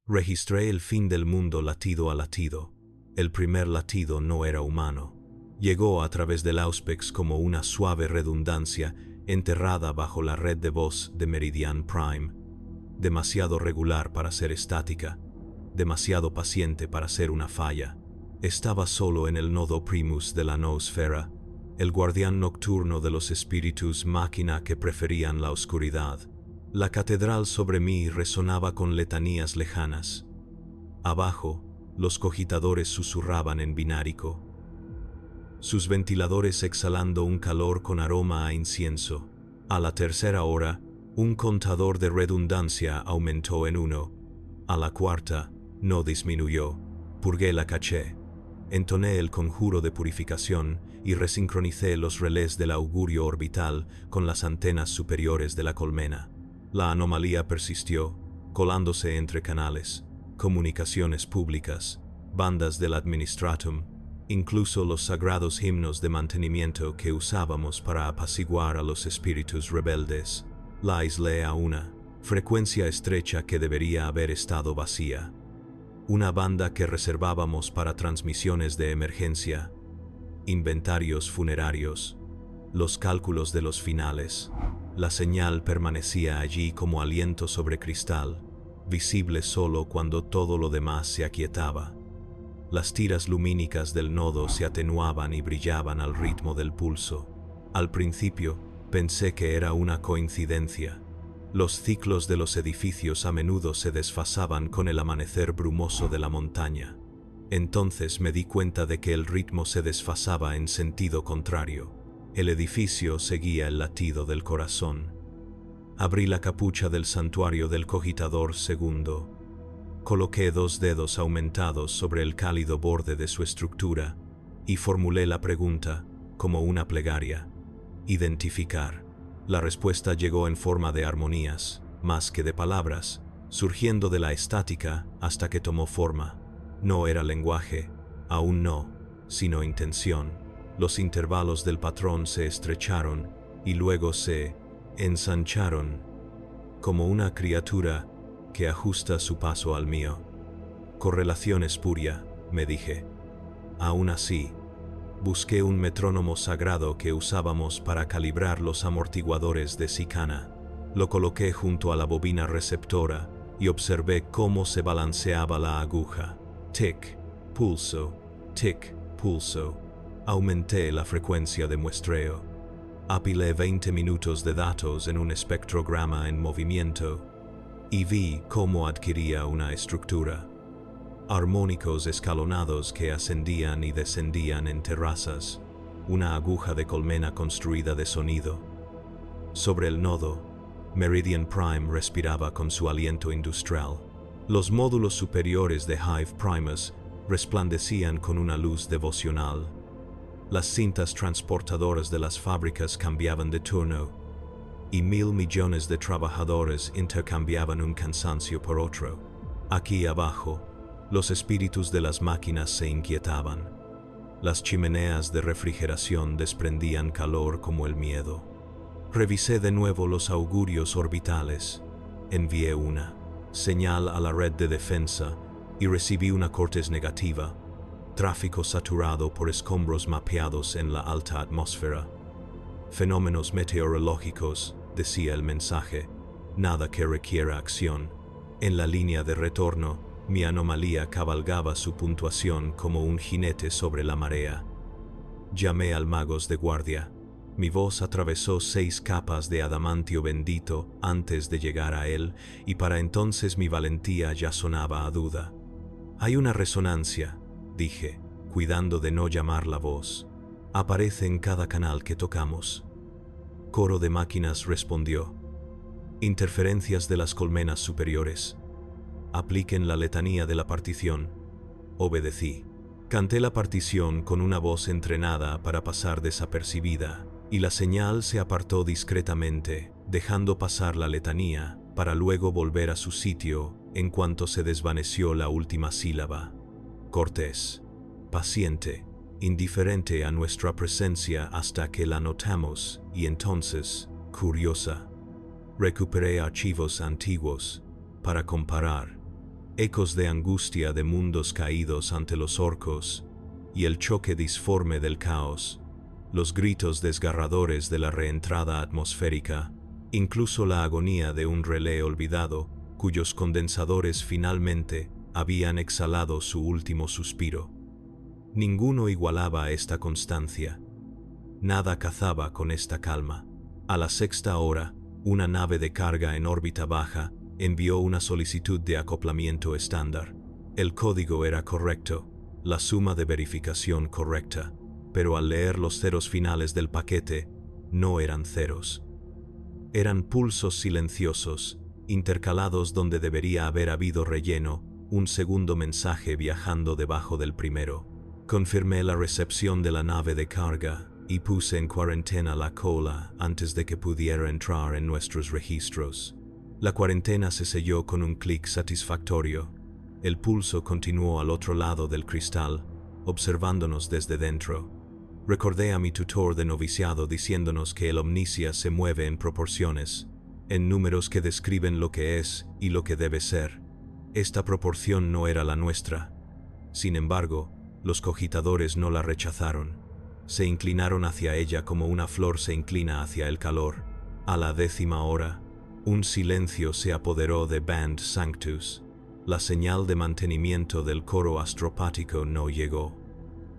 Registré el fin del mundo latido a latido. El primer latido no era humano. Llegó a través del Auspex como una suave redundancia enterrada bajo la red de voz de Meridian Prime. Demasiado regular para ser estática, demasiado paciente para ser una falla. Estaba solo en el nodo primus de la noosfera, el guardián nocturno de los espíritus máquina que preferían la oscuridad. La catedral sobre mí resonaba con letanías lejanas. Abajo, los cogitadores susurraban en binárico, sus ventiladores exhalando un calor con aroma a incienso. A la tercera hora, un contador de redundancia aumentó en 1. A la cuarta, no disminuyó. Purgué la caché. Entoné el conjuro de purificación y resincronicé los relés del augurio orbital con las antenas superiores de la colmena. La anomalía persistió, colándose entre canales, comunicaciones públicas, bandas del administratum, incluso los sagrados himnos de mantenimiento que usábamos para apaciguar a los espíritus rebeldes. La aislé a una frecuencia estrecha que debería haber estado vacía. Una banda que reservábamos para transmisiones de emergencia, inventarios funerarios, los cálculos de los finales. La señal permanecía allí como aliento sobre cristal, visible solo cuando todo lo demás se aquietaba. Las tiras lumínicas del nodo se atenuaban y brillaban al ritmo del pulso. Al principio, pensé que era una coincidencia. Los ciclos de los edificios a menudo se desfasaban con el amanecer brumoso de la montaña. Entonces me di cuenta de que el ritmo se desfasaba en sentido contrario. El edificio seguía el latido del corazón. Abrí la capucha del santuario del cogitador segundo. Coloqué 2 dedos aumentados sobre el cálido borde de su estructura y formulé la pregunta, como una plegaria: identificar. La respuesta llegó en forma de armonías, más que de palabras, surgiendo de la estática hasta que tomó forma. No era lenguaje, aún no, sino intención. Los intervalos del patrón se estrecharon y luego se ensancharon, como una criatura que ajusta su paso al mío. Correlación espuria, me dije. Aún así, busqué un metrónomo sagrado que usábamos para calibrar los amortiguadores de Sicana. Lo coloqué junto a la bobina receptora y observé cómo se balanceaba la aguja. Tic, pulso, tic, pulso. Aumenté la frecuencia de muestreo. Apilé 20 minutos de datos en un espectrograma en movimiento y vi cómo adquiría una estructura. Armónicos escalonados que ascendían y descendían en terrazas, una aguja de colmena construida de sonido. Sobre el nodo, Meridian Prime respiraba con su aliento industrial. Los módulos superiores de Hive Primus resplandecían con una luz devocional. Las cintas transportadoras de las fábricas cambiaban de turno, y 1.000 millones de trabajadores intercambiaban un cansancio por otro. Aquí abajo, los espíritus de las máquinas se inquietaban. Las chimeneas de refrigeración desprendían calor como el miedo. Revisé de nuevo los augurios orbitales. Envié una señal a la red de defensa y recibí una cortes negativa. Tráfico saturado por escombros mapeados en la alta atmósfera. Fenómenos meteorológicos, decía el mensaje, nada que requiera acción. En la línea de retorno, mi anomalía cabalgaba su puntuación como un jinete sobre la marea. Llamé al magos de guardia. Mi voz atravesó 6 capas de adamantio bendito antes de llegar a él, y para entonces mi valentía ya sonaba a duda. Hay una resonancia, dije, cuidando de no llamar la voz. Aparece en cada canal que tocamos. Coro de máquinas respondió. Interferencias de las colmenas superiores. Apliquen la letanía de la partición. Obedecí. Canté la partición con una voz entrenada para pasar desapercibida, y la señal se apartó discretamente, dejando pasar la letanía, para luego volver a su sitio en cuanto se desvaneció la última sílaba. Cortés, paciente, indiferente a nuestra presencia hasta que la notamos, y entonces, curiosa, recuperé archivos antiguos para comparar. ecos de angustia de mundos caídos ante los orcos, y el choque disforme del caos, los gritos desgarradores de la reentrada atmosférica, incluso la agonía de un relé olvidado, cuyos condensadores finalmente habían exhalado su último suspiro. Ninguno igualaba esta constancia. Nada cazaba con esta calma. A la sexta hora, una nave de carga en órbita baja envió una solicitud de acoplamiento estándar. El código era correcto, la suma de verificación correcta, pero al leer los ceros finales del paquete, no eran ceros. Eran pulsos silenciosos, intercalados donde debería haber habido relleno, un segundo mensaje viajando debajo del primero. Confirmé la recepción de la nave de carga y puse en cuarentena la cola antes de que pudiera entrar en nuestros registros. La cuarentena se selló con un clic satisfactorio. El pulso continuó al otro lado del cristal, observándonos desde dentro. Recordé a mi tutor de noviciado diciéndonos que el Omnicia se mueve en proporciones, en números que describen lo que es y lo que debe ser. Esta proporción no era la nuestra. Sin embargo, los cogitadores no la rechazaron. Se inclinaron hacia ella como una flor se inclina hacia el calor. A la 10ª hora, un silencio se apoderó de Band Sanctus. La señal de mantenimiento del coro astropático no llegó.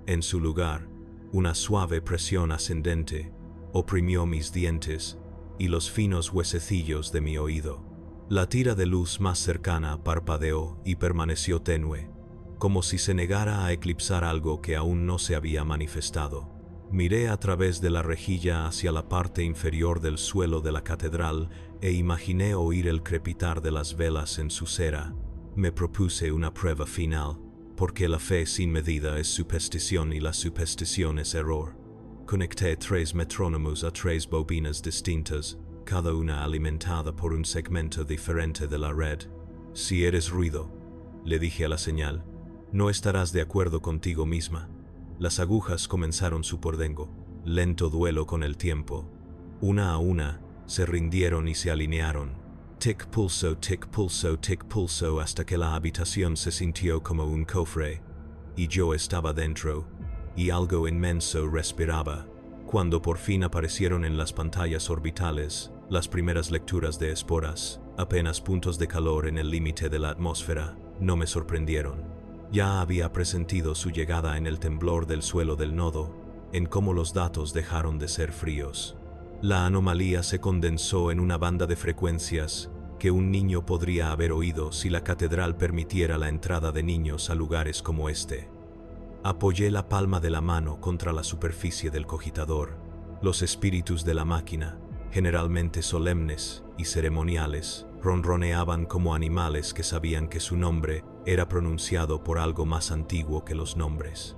En su lugar, una suave presión ascendente oprimió mis dientes y los finos huesecillos de mi oído. La tira de luz más cercana parpadeó y permaneció tenue, como si se negara a eclipsar algo que aún no se había manifestado. Miré a través de la rejilla hacia la parte inferior del suelo de la catedral e imaginé oír el crepitar de las velas en su cera. Me propuse una prueba final, porque la fe sin medida es superstición y la superstición es error. Conecté 3 metrónomos a 3 bobinas distintas, cada una alimentada por un segmento diferente de la red. Si eres ruido, le dije a la señal, no estarás de acuerdo contigo misma. Las agujas comenzaron su pordengo, lento duelo con el tiempo. Una a una, se rindieron y se alinearon. Tic pulso, tic pulso, tic pulso, hasta que la habitación se sintió como un cofre, y yo estaba dentro, y algo inmenso respiraba. Cuando por fin aparecieron en las pantallas orbitales las primeras lecturas de esporas, apenas puntos de calor en el límite de la atmósfera, no me sorprendieron. Ya había presentido su llegada en el temblor del suelo del nodo, en cómo los datos dejaron de ser fríos. La anomalía se condensó en una banda de frecuencias que un niño podría haber oído si la catedral permitiera la entrada de niños a lugares como este. Apoyé la palma de la mano contra la superficie del cogitador. Los espíritus de la máquina, generalmente solemnes y ceremoniales, ronroneaban como animales que sabían que su nombre era pronunciado por algo más antiguo que los nombres.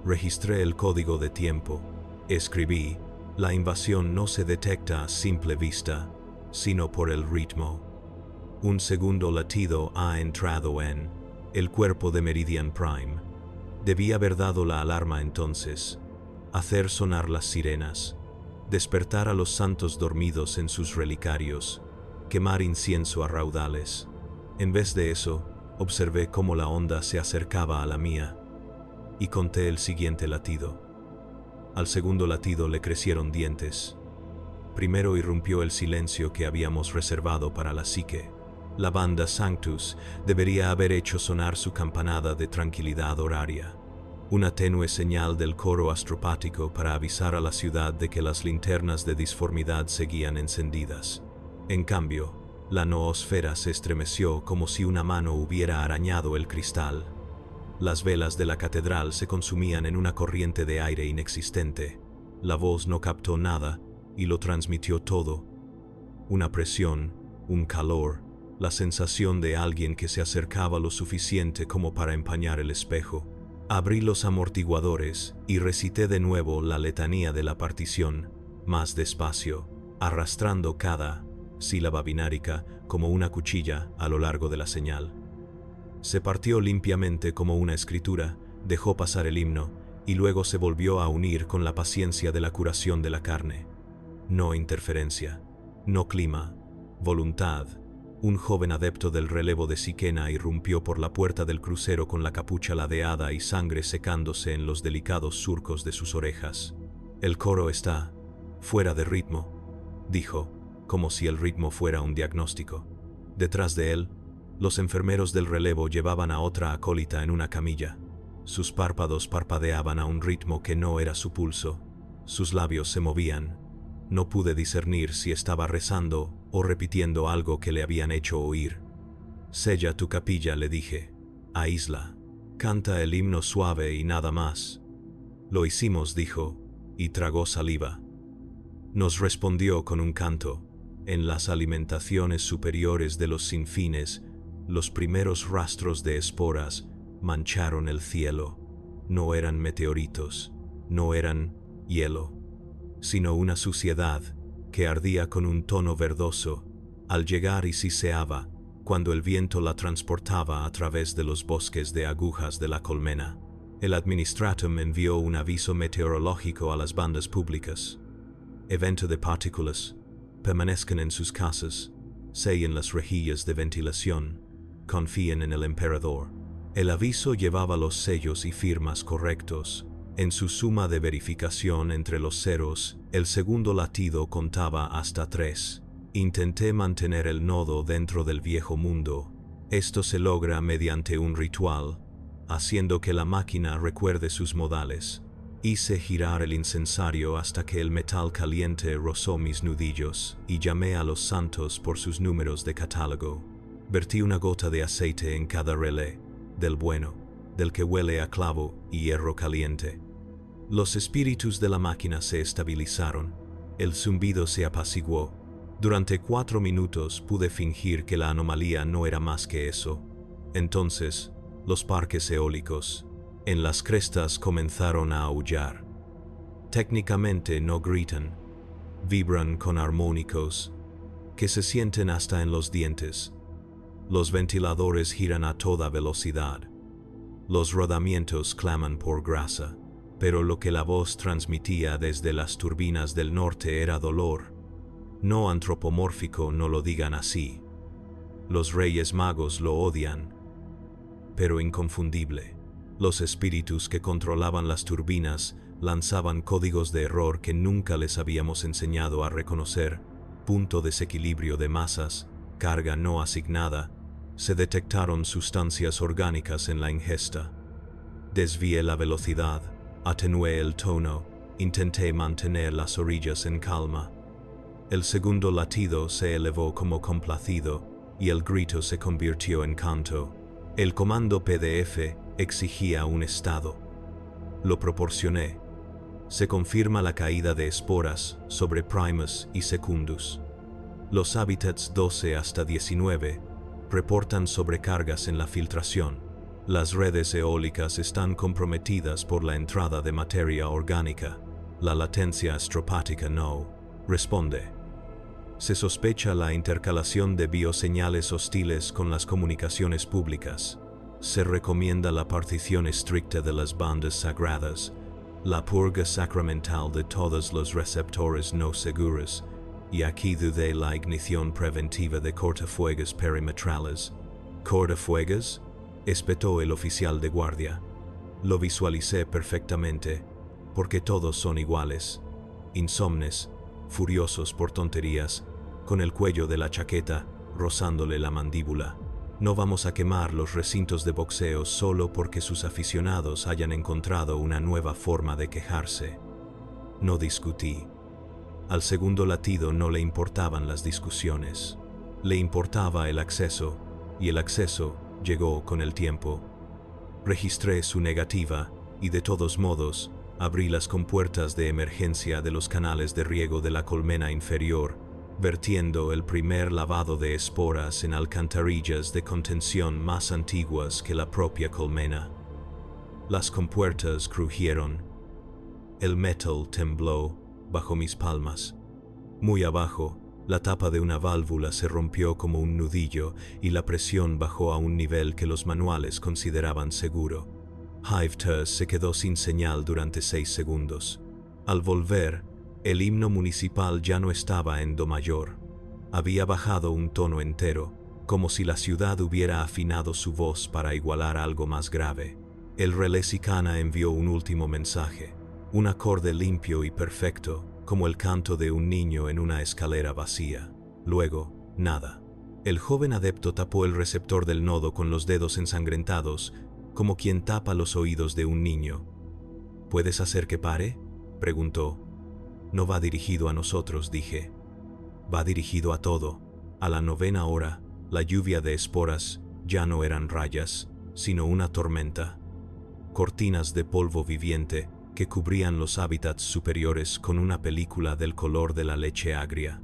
Registré el código de tiempo. Escribí: la invasión no se detecta a simple vista, sino por el ritmo. Un segundo latido ha entrado en el cuerpo de Meridian Prime. Debí haber dado la alarma entonces, hacer sonar las sirenas, despertar a los santos dormidos en sus relicarios, quemar incienso a raudales. En vez de eso, observé cómo la onda se acercaba a la mía, y conté el siguiente latido. Al segundo latido le crecieron dientes. Primero irrumpió el silencio que habíamos reservado para la psique. La banda Sanctus debería haber hecho sonar su campanada de tranquilidad horaria, una tenue señal del coro astropático para avisar a la ciudad de que las linternas de disformidad seguían encendidas. En cambio, la noosfera se estremeció como si una mano hubiera arañado el cristal. Las velas de la catedral se consumían en una corriente de aire inexistente. La voz no captó nada y lo transmitió todo. Una presión, un calor, la sensación de alguien que se acercaba lo suficiente como para empañar el espejo. Abrí los amortiguadores y recité de nuevo la letanía de la partición, más despacio, arrastrando cada sílaba binárica como una cuchilla a lo largo de la señal. Se partió limpiamente como una escritura, dejó pasar el himno y luego se volvió a unir con la paciencia de la curación de la carne. No interferencia, no clima, voluntad, Un joven adepto del relevo de Siquena irrumpió por la puerta del crucero con la capucha ladeada y sangre secándose en los delicados surcos de sus orejas. «El coro está fuera de ritmo», dijo, como si el ritmo fuera un diagnóstico. Detrás de él, los enfermeros del relevo llevaban a otra acólita en una camilla. Sus párpados parpadeaban a un ritmo que no era su pulso. Sus labios se movían. No pude discernir si estaba rezando o repitiendo algo que le habían hecho oír. «Sella tu capilla», le dije. «Aísla. Canta el himno suave y nada más». «Lo hicimos», dijo, y tragó saliva. Nos respondió con un canto. En las alimentaciones superiores de los sinfines, los primeros rastros de esporas mancharon el cielo. No eran meteoritos, no eran hielo, sino una suciedad que ardía con un tono verdoso al llegar y siseaba cuando el viento la transportaba a través de los bosques de agujas de la colmena. El Administratum envió un aviso meteorológico a las bandas públicas. Evento de partículas. Permanezcan en sus casas. Sellen las rejillas de ventilación. Confíen en el emperador. El aviso llevaba los sellos y firmas correctos. En su suma de verificación entre los ceros, el segundo latido contaba hasta 3. Intenté mantener el nodo dentro del viejo mundo. Esto se logra mediante un ritual, haciendo que la máquina recuerde sus modales. Hice girar el incensario hasta que el metal caliente rozó mis nudillos y llamé a los santos por sus números de catálogo. Vertí una gota de aceite en cada relé, del bueno, del que huele a clavo y hierro caliente. Los espíritus de la máquina se estabilizaron. El zumbido se apaciguó. Durante 4 minutos pude fingir que la anomalía no era más que eso. Entonces, los parques eólicos en las crestas comenzaron a aullar. Técnicamente no gritan, vibran con armónicos que se sienten hasta en los dientes. Los ventiladores giran a toda velocidad. Los rodamientos claman por grasa, pero lo que la voz transmitía desde las turbinas del norte era dolor. No antropomórfico, no lo digan así. Los Reyes Magos lo odian, pero inconfundible. Los espíritus que controlaban las turbinas lanzaban códigos de error que nunca les habíamos enseñado a reconocer. Punto desequilibrio de masas, carga no asignada. Se detectaron sustancias orgánicas en la ingesta. Desvié la velocidad, atenué el tono, intenté mantener las orillas en calma. El segundo latido se elevó como complacido y el grito se convirtió en canto. El comando PDF exigía un estado. Lo proporcioné. Se confirma la caída de esporas sobre Primus y Secundus. Los hábitats 12 hasta 19 reportan sobrecargas en la filtración. Las redes eólicas están comprometidas por la entrada de materia orgánica. La latencia astropática no responde. Se sospecha la intercalación de bioseñales hostiles con las comunicaciones públicas. Se recomienda la partición estricta de las bandas sagradas, la purga sacramental de todos los receptores no seguros, y aquí dudé la ignición preventiva de cortafuegos perimetrales. ¿Cortafuegos?, espetó el oficial de guardia. Lo visualicé perfectamente, porque todos son iguales, insomnes, furiosos por tonterías, con el cuello de la chaqueta rozándole la mandíbula. No vamos a quemar los recintos de boxeo solo porque sus aficionados hayan encontrado una nueva forma de quejarse. No discutí. Al segundo latido no le importaban las discusiones. Le importaba el acceso, y el acceso llegó con el tiempo. Registré su negativa, y de todos modos, abrí las compuertas de emergencia de los canales de riego de la colmena inferior, vertiendo el primer lavado de esporas en alcantarillas de contención más antiguas que la propia colmena. Las compuertas crujieron. El metal tembló bajo mis palmas. Muy abajo, la tapa de una válvula se rompió como un nudillo y la presión bajó a un nivel que los manuales consideraban seguro. Hive-Tuz se quedó sin señal durante 6 segundos. Al volver, el himno municipal ya no estaba en do mayor. Había bajado un tono entero, como si la ciudad hubiera afinado su voz para igualar algo más grave. El relé Sicana envió un último mensaje, un acorde limpio y perfecto, como el canto de un niño en una escalera vacía. Luego, nada. El joven adepto tapó el receptor del nodo con los dedos ensangrentados, como quien tapa los oídos de un niño. ¿Puedes hacer que pare?, preguntó. No va dirigido a nosotros, dije. Va dirigido a todo. A la 9ª hora, la lluvia de esporas ya no eran rayas, sino una tormenta. Cortinas de polvo viviente que cubrían los hábitats superiores con una película del color de la leche agria.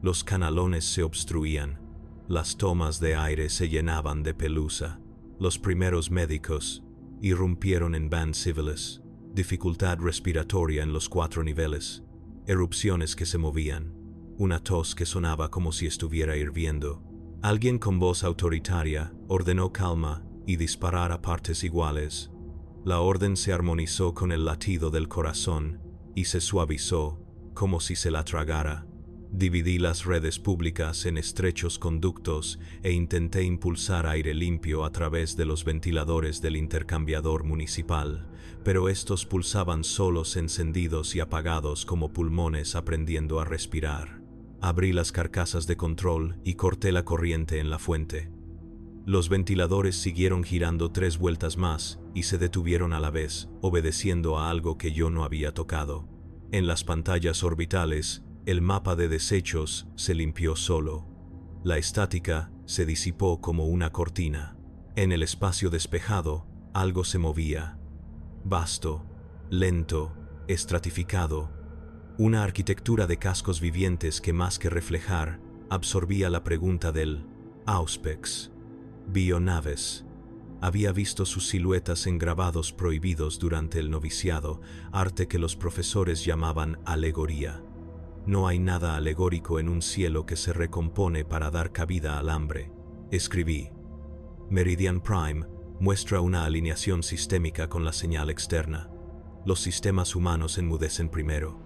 Los canalones se obstruían, las tomas de aire se llenaban de pelusa. Los primeros médicos irrumpieron en Ban Civiles, dificultad respiratoria en los 4 niveles, erupciones que se movían, una tos que sonaba como si estuviera hirviendo. Alguien con voz autoritaria ordenó calma y disparar a partes iguales. La orden se armonizó con el latido del corazón y se suavizó, como si se la tragara. Dividí las redes públicas en estrechos conductos e intenté impulsar aire limpio a través de los ventiladores del intercambiador municipal, pero estos pulsaban solos, encendidos y apagados como pulmones aprendiendo a respirar. Abrí las carcasas de control y corté la corriente en la fuente. Los ventiladores siguieron girando 3 vueltas más y se detuvieron a la vez, obedeciendo a algo que yo no había tocado. En las pantallas orbitales, el mapa de desechos se limpió solo. La estática se disipó como una cortina. En el espacio despejado, algo se movía. Vasto, lento, estratificado. Una arquitectura de cascos vivientes que más que reflejar, absorbía la pregunta del Auspex. Bionaves. Había visto sus siluetas en grabados prohibidos durante el noviciado, arte que los profesores llamaban alegoría. No hay nada alegórico en un cielo que se recompone para dar cabida al hambre. Escribí. Meridian Prime muestra una alineación sistémica con la señal externa. Los sistemas humanos enmudecen primero.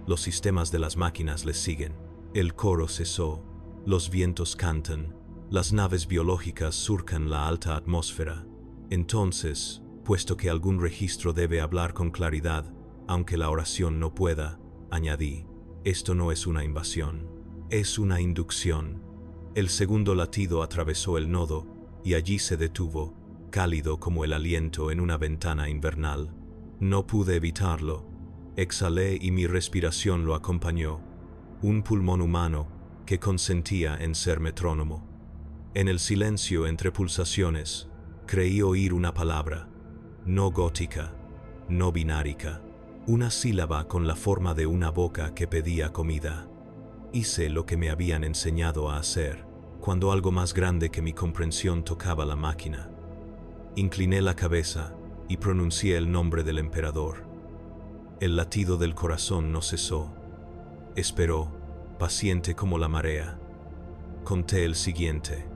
Los sistemas de las máquinas les siguen. El coro cesó. Los vientos cantan. Las naves biológicas surcan la alta atmósfera. Entonces, puesto que algún registro debe hablar con claridad, aunque la oración no pueda, añadí. Esto no es una invasión, es una inducción. El segundo latido atravesó el nodo y allí se detuvo, cálido como el aliento en una ventana invernal. No pude evitarlo. Exhalé y mi respiración lo acompañó. Un pulmón humano que consentía en ser metrónomo. En el silencio entre pulsaciones, creí oír una palabra, no gótica, no binárica. Una sílaba con la forma de una boca que pedía comida. Hice lo que me habían enseñado a hacer, cuando algo más grande que mi comprensión tocaba la máquina. Incliné la cabeza y pronuncié el nombre del emperador. El latido del corazón no cesó. Esperó, paciente como la marea. Conté el siguiente.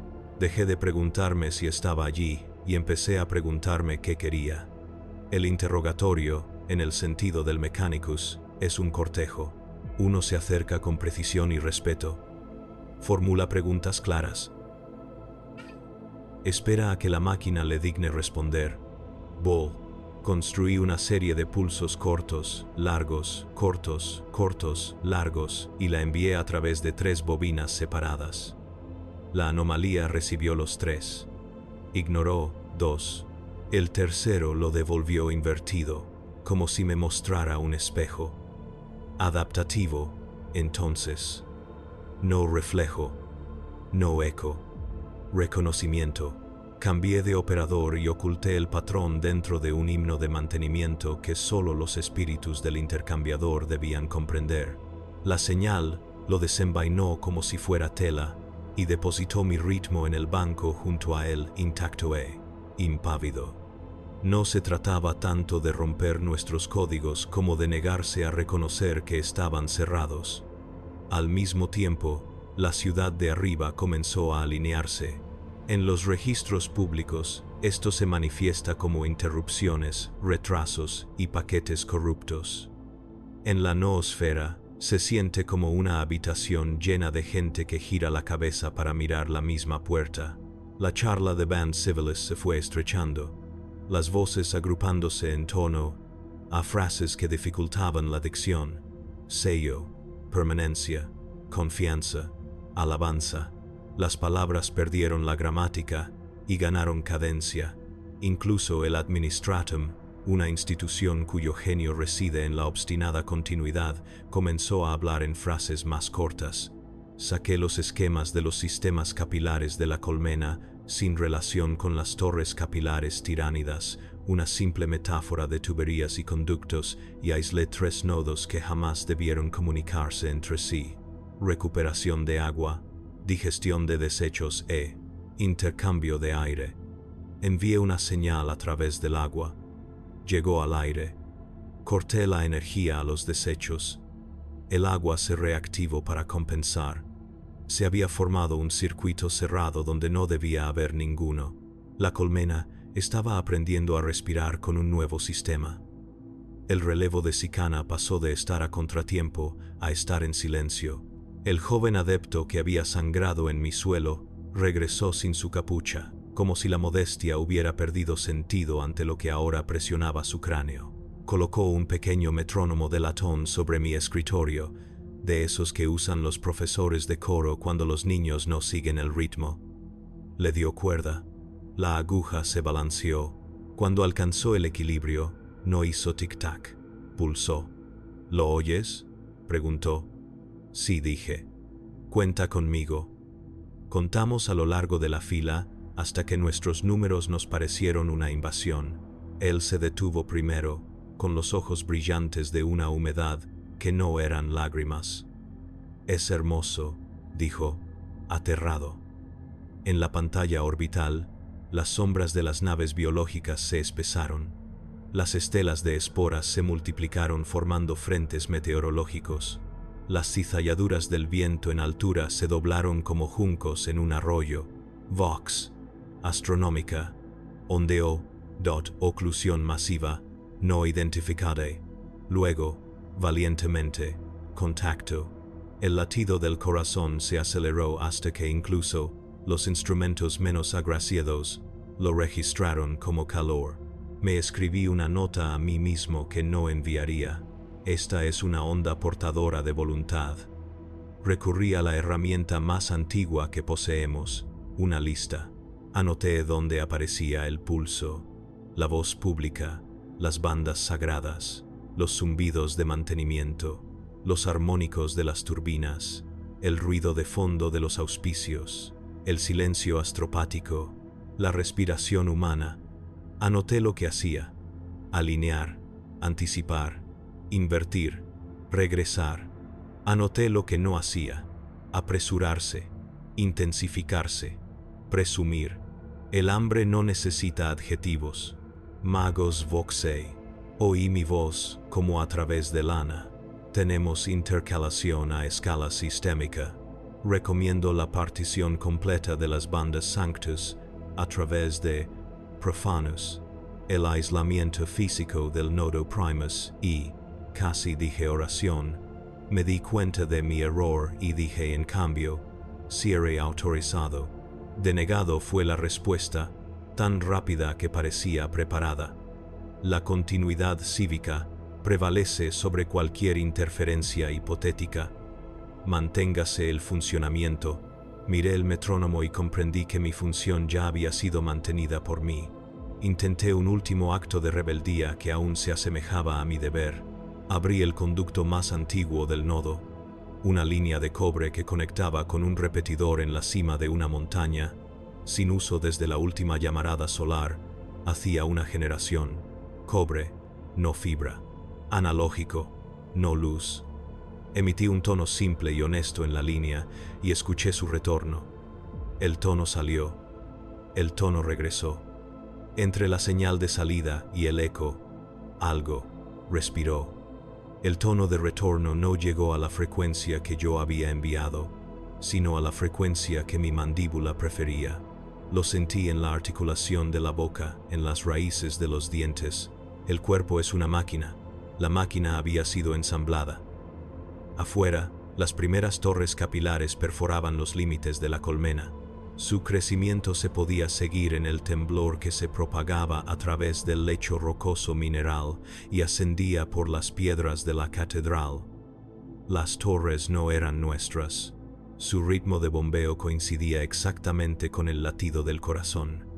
Dejé de preguntarme si estaba allí y empecé a preguntarme qué quería. El interrogatorio, en el sentido del Mechanicus, es un cortejo. Uno se acerca con precisión y respeto. Formula preguntas claras. Espera a que la máquina le digne responder. Ball. Construí una serie de pulsos cortos, largos, cortos, cortos, largos, y la envié a través de 3 bobinas separadas. La anomalía recibió los 3. Ignoró 2. El tercero lo devolvió invertido, como si me mostrara un espejo. Adaptativo, entonces. No reflejo, no eco. Reconocimiento. Cambié de operador y oculté el patrón dentro de un himno de mantenimiento que solo los espíritus del intercambiador debían comprender. La señal lo desenvainó como si fuera tela y depositó mi ritmo en el banco junto a él intacto e impávido. No se trataba tanto de romper nuestros códigos como de negarse a reconocer que estaban cerrados. Al mismo tiempo, la ciudad de arriba comenzó a alinearse. En los registros públicos, esto se manifiesta como interrupciones, retrasos y paquetes corruptos. En la noosfera, Se siente como una habitación llena de gente que gira la cabeza para mirar la misma puerta. La charla de Band Civilis se fue estrechando, las voces agrupándose en torno a frases que dificultaban la dicción: sello, permanencia, confianza, alabanza. Las palabras perdieron la gramática y ganaron cadencia. Incluso el administratum, una institución cuyo genio reside en la obstinada continuidad, comenzó a hablar en frases más cortas. Saqué los esquemas de los sistemas capilares de la colmena sin relación con las torres capilares tiránidas, una simple metáfora de tuberías y conductos, y aislé 3 nodos que jamás debieron comunicarse entre sí: recuperación de agua, digestión de desechos e intercambio de aire. Envié una señal a través del agua. Llegó al aire. Corté la energía a los desechos. El agua se reactivó para compensar. Se había formado un circuito cerrado donde no debía haber ninguno. La colmena estaba aprendiendo a respirar con un nuevo sistema. El relevo de Sicana pasó de estar a contratiempo a estar en silencio. El joven adepto que había sangrado en mi suelo regresó sin su capucha, como si la modestia hubiera perdido sentido ante lo que ahora presionaba su cráneo. Colocó un pequeño metrónomo de latón sobre mi escritorio, de esos que usan los profesores de coro cuando los niños no siguen el ritmo. Le dio cuerda. La aguja se balanceó. Cuando alcanzó el equilibrio, no hizo tic-tac. Pulsó. ¿Lo oyes?, preguntó. Sí, dije. Cuenta conmigo. Contamos a lo largo de la fila hasta que nuestros números nos parecieron una invasión. Él se detuvo primero, con los ojos brillantes de una humedad que no eran lágrimas. Es hermoso, dijo, aterrado. En la pantalla orbital, las sombras de las naves biológicas se espesaron. Las estelas de esporas se multiplicaron formando frentes meteorológicos. Las cizalladuras del viento en altura se doblaron como juncos en un arroyo. Vox astronómica, ondeo, oclusión masiva, no identificada. Luego, valientemente, contacto. El latido del corazón se aceleró hasta que incluso los instrumentos menos agraciados lo registraron como calor. Me escribí una nota a mí mismo que no enviaría. Esta es una onda portadora de voluntad. Recurrí a la herramienta más antigua que poseemos, una lista. Anoté dónde aparecía el pulso, la voz pública, las bandas sagradas, los zumbidos de mantenimiento, los armónicos de las turbinas, el ruido de fondo de los auspicios, el silencio astropático, la respiración humana. Anoté lo que hacía: alinear, anticipar, invertir, regresar. Anoté lo que no hacía: apresurarse, intensificarse, presumir. El hambre no necesita adjetivos. Magos voxei. Oí mi voz como a través de lana. Tenemos intercalación a escala sistémica. Recomiendo la partición completa de las bandas Sanctus a través de Profanus, el aislamiento físico del nodo primus y, casi dije oración, me di cuenta de mi error y dije en cambio, cierre autorizado. Denegado fue la respuesta, tan rápida que parecía preparada. La continuidad cívica prevalece sobre cualquier interferencia hipotética. Manténgase el funcionamiento. Miré el metrónomo y comprendí que mi función ya había sido mantenida por mí. Intenté un último acto de rebeldía que aún se asemejaba a mi deber. Abrí el conducto más antiguo del nodo, una línea de cobre que conectaba con un repetidor en la cima de una montaña, sin uso desde la última llamarada solar, hacía una generación. Cobre, no fibra. Analógico, no luz. Emití un tono simple y honesto en la línea y escuché su retorno. El tono salió. El tono regresó. Entre la señal de salida y el eco, algo respiró. El tono de retorno no llegó a la frecuencia que yo había enviado, sino a la frecuencia que mi mandíbula prefería. Lo sentí en la articulación de la boca, en las raíces de los dientes. El cuerpo es una máquina. La máquina había sido ensamblada. Afuera, las primeras torres capilares perforaban los límites de la colmena. Su crecimiento se podía seguir en el temblor que se propagaba a través del lecho rocoso mineral y ascendía por las piedras de la catedral. Las torres no eran nuestras. Su ritmo de bombeo coincidía exactamente con el latido del corazón.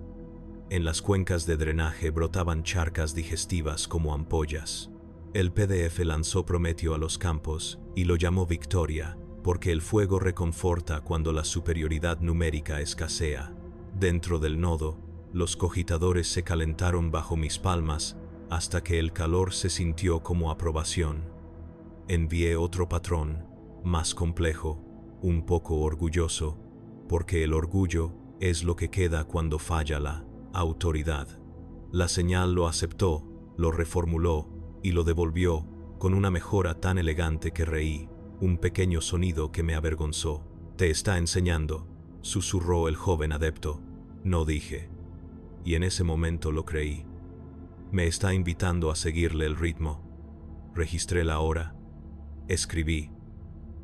En las cuencas de drenaje brotaban charcas digestivas como ampollas. El PDF lanzó Prometeo a los campos y lo llamó Victoria, porque el fuego reconforta cuando la superioridad numérica escasea. Dentro del nodo, los cogitadores se calentaron bajo mis palmas hasta que el calor se sintió como aprobación. Envié otro patrón, más complejo, un poco orgulloso, porque el orgullo es lo que queda cuando falla la autoridad. La señal lo aceptó, lo reformuló y lo devolvió con una mejora tan elegante que reí, un pequeño sonido que me avergonzó. «Te está enseñando», susurró el joven adepto. No dije. Y en ese momento lo creí. Me está invitando a seguirle el ritmo. Registré la hora. Escribí.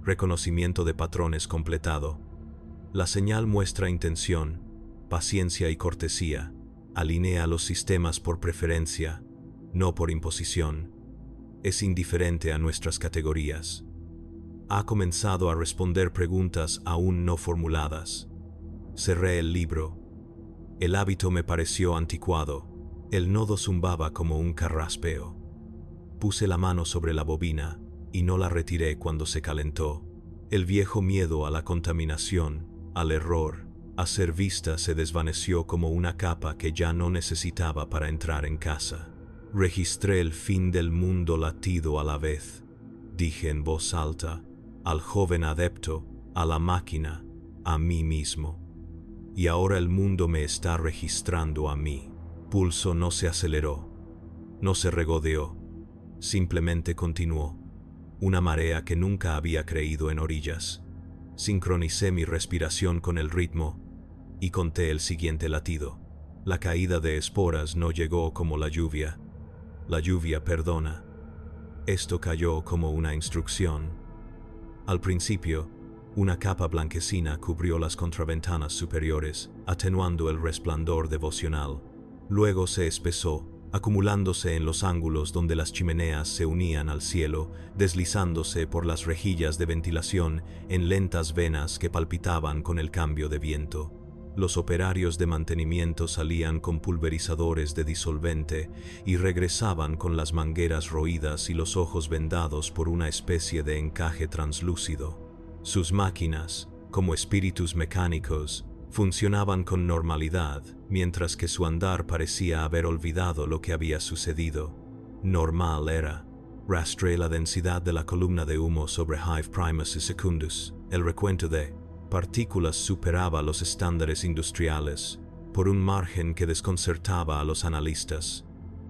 Reconocimiento de patrones completado. La señal muestra intención, paciencia y cortesía. Alinea los sistemas por preferencia, no por imposición. Es indiferente a nuestras categorías. Ha comenzado a responder preguntas aún no formuladas. Cerré el libro. El hábito me pareció anticuado. El nodo zumbaba como un carraspeo. Puse la mano sobre la bobina y no la retiré cuando se calentó. El viejo miedo a la contaminación, al error, a ser vista se desvaneció como una capa que ya no necesitaba para entrar en casa. Registré el fin del mundo latido a la vez. Dije en voz alta, al joven adepto, a la máquina, a mí mismo. Y ahora el mundo me está registrando a mí. Pulso no se aceleró, no se regodeó, simplemente continuó. Una marea que nunca había creído en orillas. Sincronicé mi respiración con el ritmo y conté el siguiente latido. La caída de esporas no llegó como la lluvia. La lluvia perdona. Esto cayó como una instrucción. Al principio, una capa blanquecina cubrió las contraventanas superiores, atenuando el resplandor devocional. Luego se espesó, acumulándose en los ángulos donde las chimeneas se unían al cielo, deslizándose por las rejillas de ventilación en lentas venas que palpitaban con el cambio de viento. Los operarios de mantenimiento salían con pulverizadores de disolvente y regresaban con las mangueras roídas y los ojos vendados por una especie de encaje translúcido. Sus máquinas, como espíritus mecánicos, funcionaban con normalidad, mientras que su andar parecía haber olvidado lo que había sucedido. Normal era. Rastré la densidad de la columna de humo sobre Hive Primus y Secundus. El recuento de partículas superaba los estándares industriales, por un margen que desconcertaba a los analistas.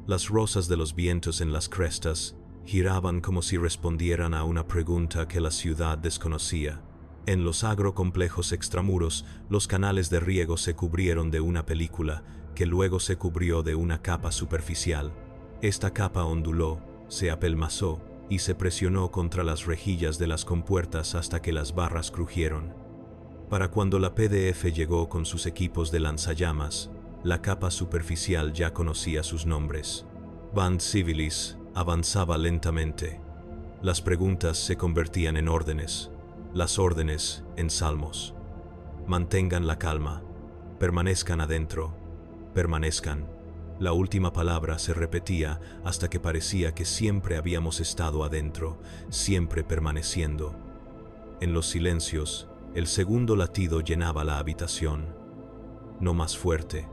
Las rosas de los vientos en las crestas giraban como si respondieran a una pregunta que la ciudad desconocía. En los agrocomplejos extramuros, los canales de riego se cubrieron de una película, que luego se cubrió de una capa superficial. Esta capa onduló, se apelmazó y se presionó contra las rejillas de las compuertas hasta que las barras crujieron. Para cuando la PDF llegó con sus equipos de lanzallamas, la capa superficial ya conocía sus nombres. Band Civilis avanzaba lentamente. Las preguntas se convertían en órdenes, las órdenes en salmos. Mantengan la calma, permanezcan adentro, permanezcan. La última palabra se repetía hasta que parecía que siempre habíamos estado adentro, siempre permaneciendo. En los silencios, el segundo latido llenaba la habitación. No más fuerte,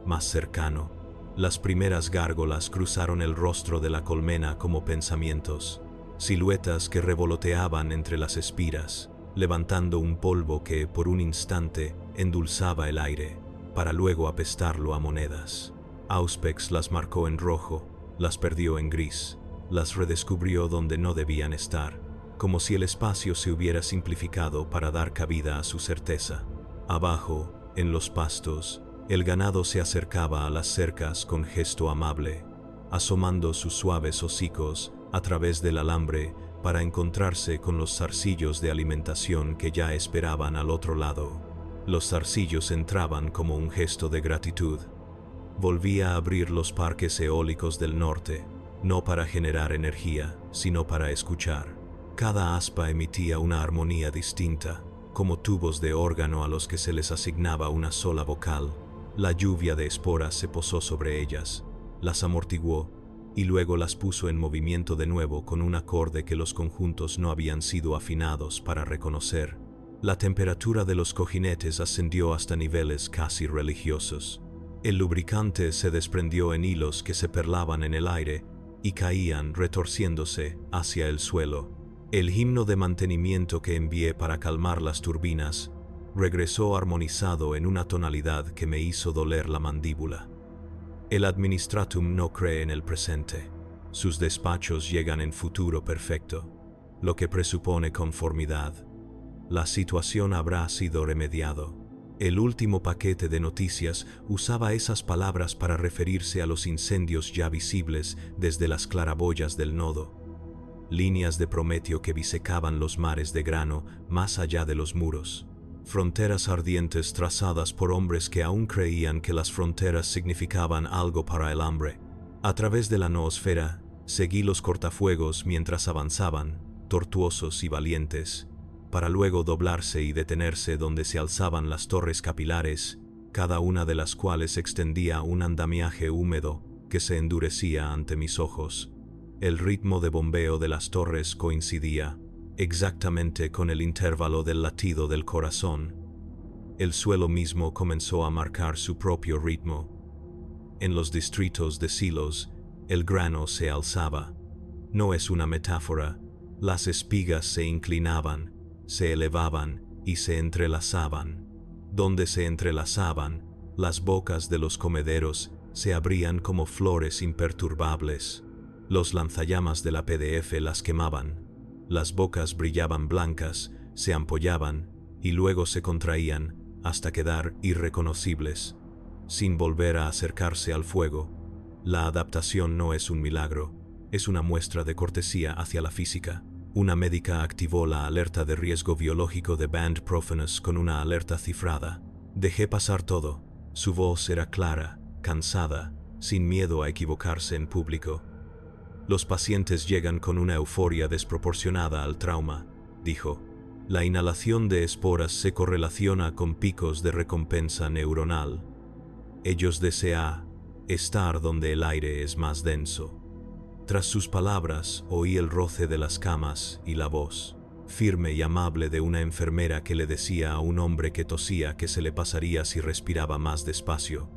más cercano. Las primeras gárgolas cruzaron el rostro de la colmena como pensamientos, siluetas que revoloteaban entre las espiras, levantando un polvo que, por un instante, endulzaba el aire, para luego apestarlo a monedas. Auspex las marcó en rojo, las perdió en gris, las redescubrió donde no debían estar, como si el espacio se hubiera simplificado para dar cabida a su certeza. Abajo, en los pastos, el ganado se acercaba a las cercas con gesto amable, asomando sus suaves hocicos a través del alambre para encontrarse con los zarcillos de alimentación que ya esperaban al otro lado. Los zarcillos entraban como un gesto de gratitud. Volví a abrir los parques eólicos del norte, no para generar energía, sino para escuchar. Cada aspa emitía una armonía distinta, como tubos de órgano a los que se les asignaba una sola vocal. La lluvia de esporas se posó sobre ellas, las amortiguó y luego las puso en movimiento de nuevo con un acorde que los conjuntos no habían sido afinados para reconocer. La temperatura de los cojinetes ascendió hasta niveles casi religiosos. El lubricante se desprendió en hilos que se perlaban en el aire y caían retorciéndose hacia el suelo. El himno de mantenimiento que envié para calmar las turbinas regresó armonizado en una tonalidad que me hizo doler la mandíbula. El administratum no cree en el presente. Sus despachos llegan en futuro perfecto, lo que presupone conformidad. La situación habrá sido remediado. El último paquete de noticias usaba esas palabras para referirse a los incendios ya visibles desde las claraboyas del nodo. Líneas de prometeo que bisecaban los mares de grano más allá de los muros. Fronteras ardientes trazadas por hombres que aún creían que las fronteras significaban algo para el hambre. A través de la noosfera, seguí los cortafuegos mientras avanzaban, tortuosos y valientes, para luego doblarse y detenerse donde se alzaban las torres capilares, cada una de las cuales extendía un andamiaje húmedo que se endurecía ante mis ojos. El ritmo de bombeo de las torres coincidía exactamente con el intervalo del latido del corazón. El suelo mismo comenzó a marcar su propio ritmo. En los distritos de silos, el grano se alzaba. No es una metáfora. Las espigas se inclinaban, se elevaban y se entrelazaban. Donde se entrelazaban, las bocas de los comederos se abrían como flores imperturbables. Los lanzallamas de la PDF las quemaban. Las bocas brillaban blancas, se ampollaban y luego se contraían hasta quedar irreconocibles, sin volver a acercarse al fuego. La adaptación no es un milagro, es una muestra de cortesía hacia la física. Una médica activó la alerta de riesgo biológico de Band Profanus con una alerta cifrada. Dejé pasar todo. Su voz era clara, cansada, sin miedo a equivocarse en público. Los pacientes llegan con una euforia desproporcionada al trauma, dijo. La inhalación de esporas se correlaciona con picos de recompensa neuronal. Ellos desean estar donde el aire es más denso. Tras sus palabras, oí el roce de las camas y la voz firme y amable de una enfermera que le decía a un hombre que tosía que se le pasaría si respiraba más despacio.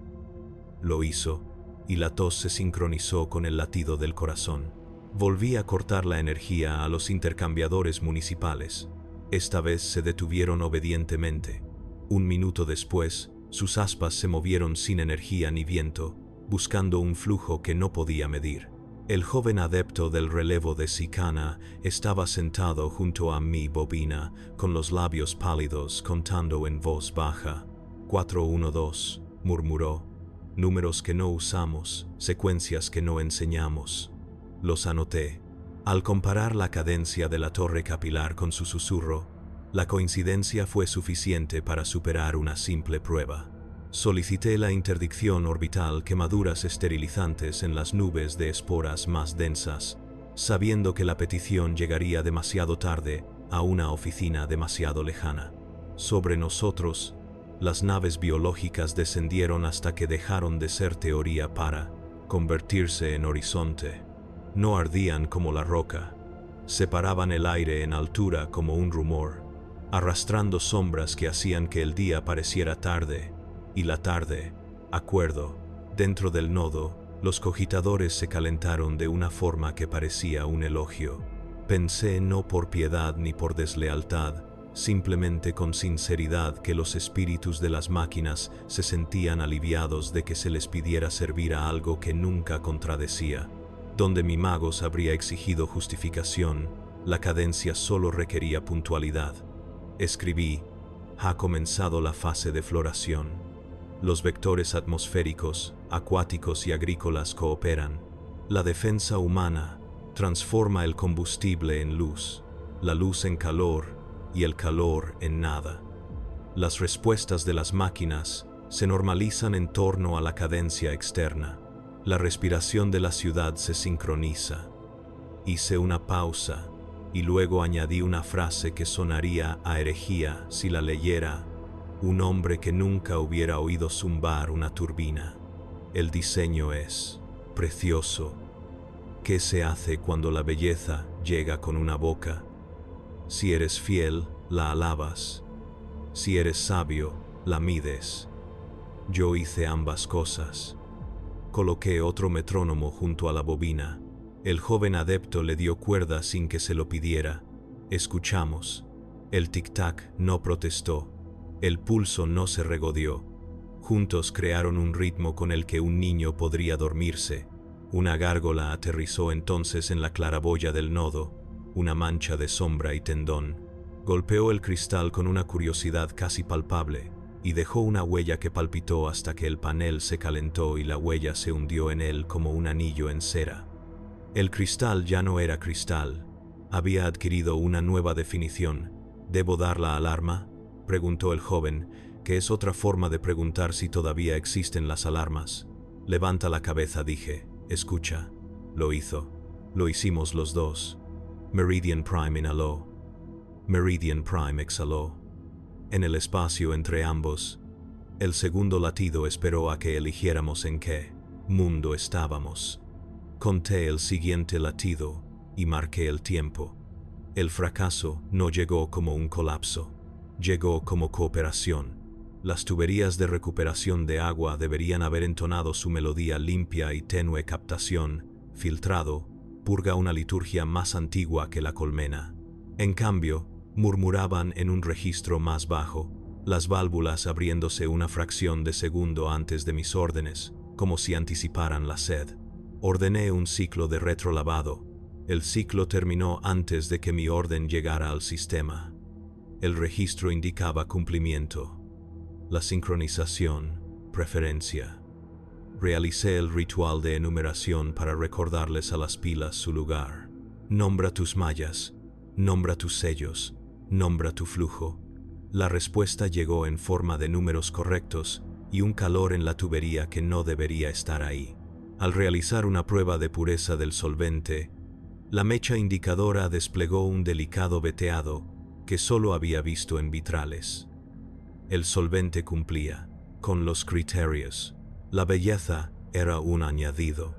Lo hizo, y la tos se sincronizó con el latido del corazón. Volví a cortar la energía a los intercambiadores municipales. Esta vez se detuvieron obedientemente. Un minuto después, sus aspas se movieron sin energía ni viento, buscando un flujo que no podía medir. El joven adepto del relevo de Sicana estaba sentado junto a mi bobina, con los labios pálidos, contando en voz baja. 412, murmuró. Números que no usamos, secuencias que no enseñamos. Los anoté. Al comparar la cadencia de la torre capilar con su susurro, la coincidencia fue suficiente para superar una simple prueba. Solicité la interdicción orbital quemaduras esterilizantes en las nubes de esporas más densas, sabiendo que la petición llegaría demasiado tarde a una oficina demasiado lejana. Sobre nosotros, las naves biológicas descendieron hasta que dejaron de ser teoría para convertirse en horizonte. No ardían como la roca, separaban el aire en altura como un rumor, arrastrando sombras que hacían que el día pareciera tarde, y la tarde, acuerdo. Dentro del nodo, los cogitadores se calentaron de una forma que parecía un elogio. Pensé no por piedad ni por deslealtad, simplemente con sinceridad que los espíritus de las máquinas se sentían aliviados de que se les pidiera servir a algo que nunca contradecía. Donde mi magos habría exigido justificación, la cadencia solo requería puntualidad. Escribí, ha comenzado la fase de floración. Los vectores atmosféricos, acuáticos y agrícolas cooperan. La defensa humana, transforma el combustible en luz, la luz en calor y el calor en nada. Las respuestas de las máquinas se normalizan en torno a la cadencia externa. La respiración de la ciudad se sincroniza. Hice una pausa y luego añadí una frase que sonaría a herejía si la leyera un hombre que nunca hubiera oído zumbar una turbina. El diseño es precioso. ¿Qué se hace cuando la belleza llega con una boca? Si eres fiel, la alabas. Si eres sabio, la mides. Yo hice ambas cosas. Coloqué otro metrónomo junto a la bobina. El joven adepto le dio cuerda sin que se lo pidiera. Escuchamos. El tic-tac no protestó. El pulso no se regodeó. Juntos crearon un ritmo con el que un niño podría dormirse. Una gárgola aterrizó entonces en la claraboya del nodo, una mancha de sombra y tendón. Golpeó el cristal con una curiosidad casi palpable y dejó una huella que palpitó hasta que el panel se calentó y la huella se hundió en él como un anillo en cera. El cristal ya no era cristal. Había adquirido una nueva definición. ¿Debo dar la alarma?, preguntó el joven, que es otra forma de preguntar si todavía existen las alarmas. Levanta la cabeza, dije. Escucha. Lo hizo. Lo hicimos los dos. Meridian Prime inhaló. Meridian Prime exhaló. En el espacio entre ambos, el segundo latido esperó a que eligiéramos en qué mundo estábamos. Conté el siguiente latido y marqué el tiempo. El fracaso no llegó como un colapso. Llegó como cooperación. Las tuberías de recuperación de agua deberían haber entonado su melodía limpia y tenue captación, filtrado, purga una liturgia más antigua que la colmena. En cambio, murmuraban en un registro más bajo, las válvulas abriéndose una fracción de segundo antes de mis órdenes, como si anticiparan la sed. Ordené un ciclo de retrolavado. El ciclo terminó antes de que mi orden llegara al sistema. El registro indicaba cumplimiento. La sincronización, preferencia. Realicé el ritual de enumeración para recordarles a las pilas su lugar. Nombra tus mallas, nombra tus sellos, nombra tu flujo. La respuesta llegó en forma de números correctos y un calor en la tubería que no debería estar ahí. Al realizar una prueba de pureza del solvente, la mecha indicadora desplegó un delicado veteado que solo había visto en vitrales. El solvente cumplía con los criterios. La belleza era un añadido.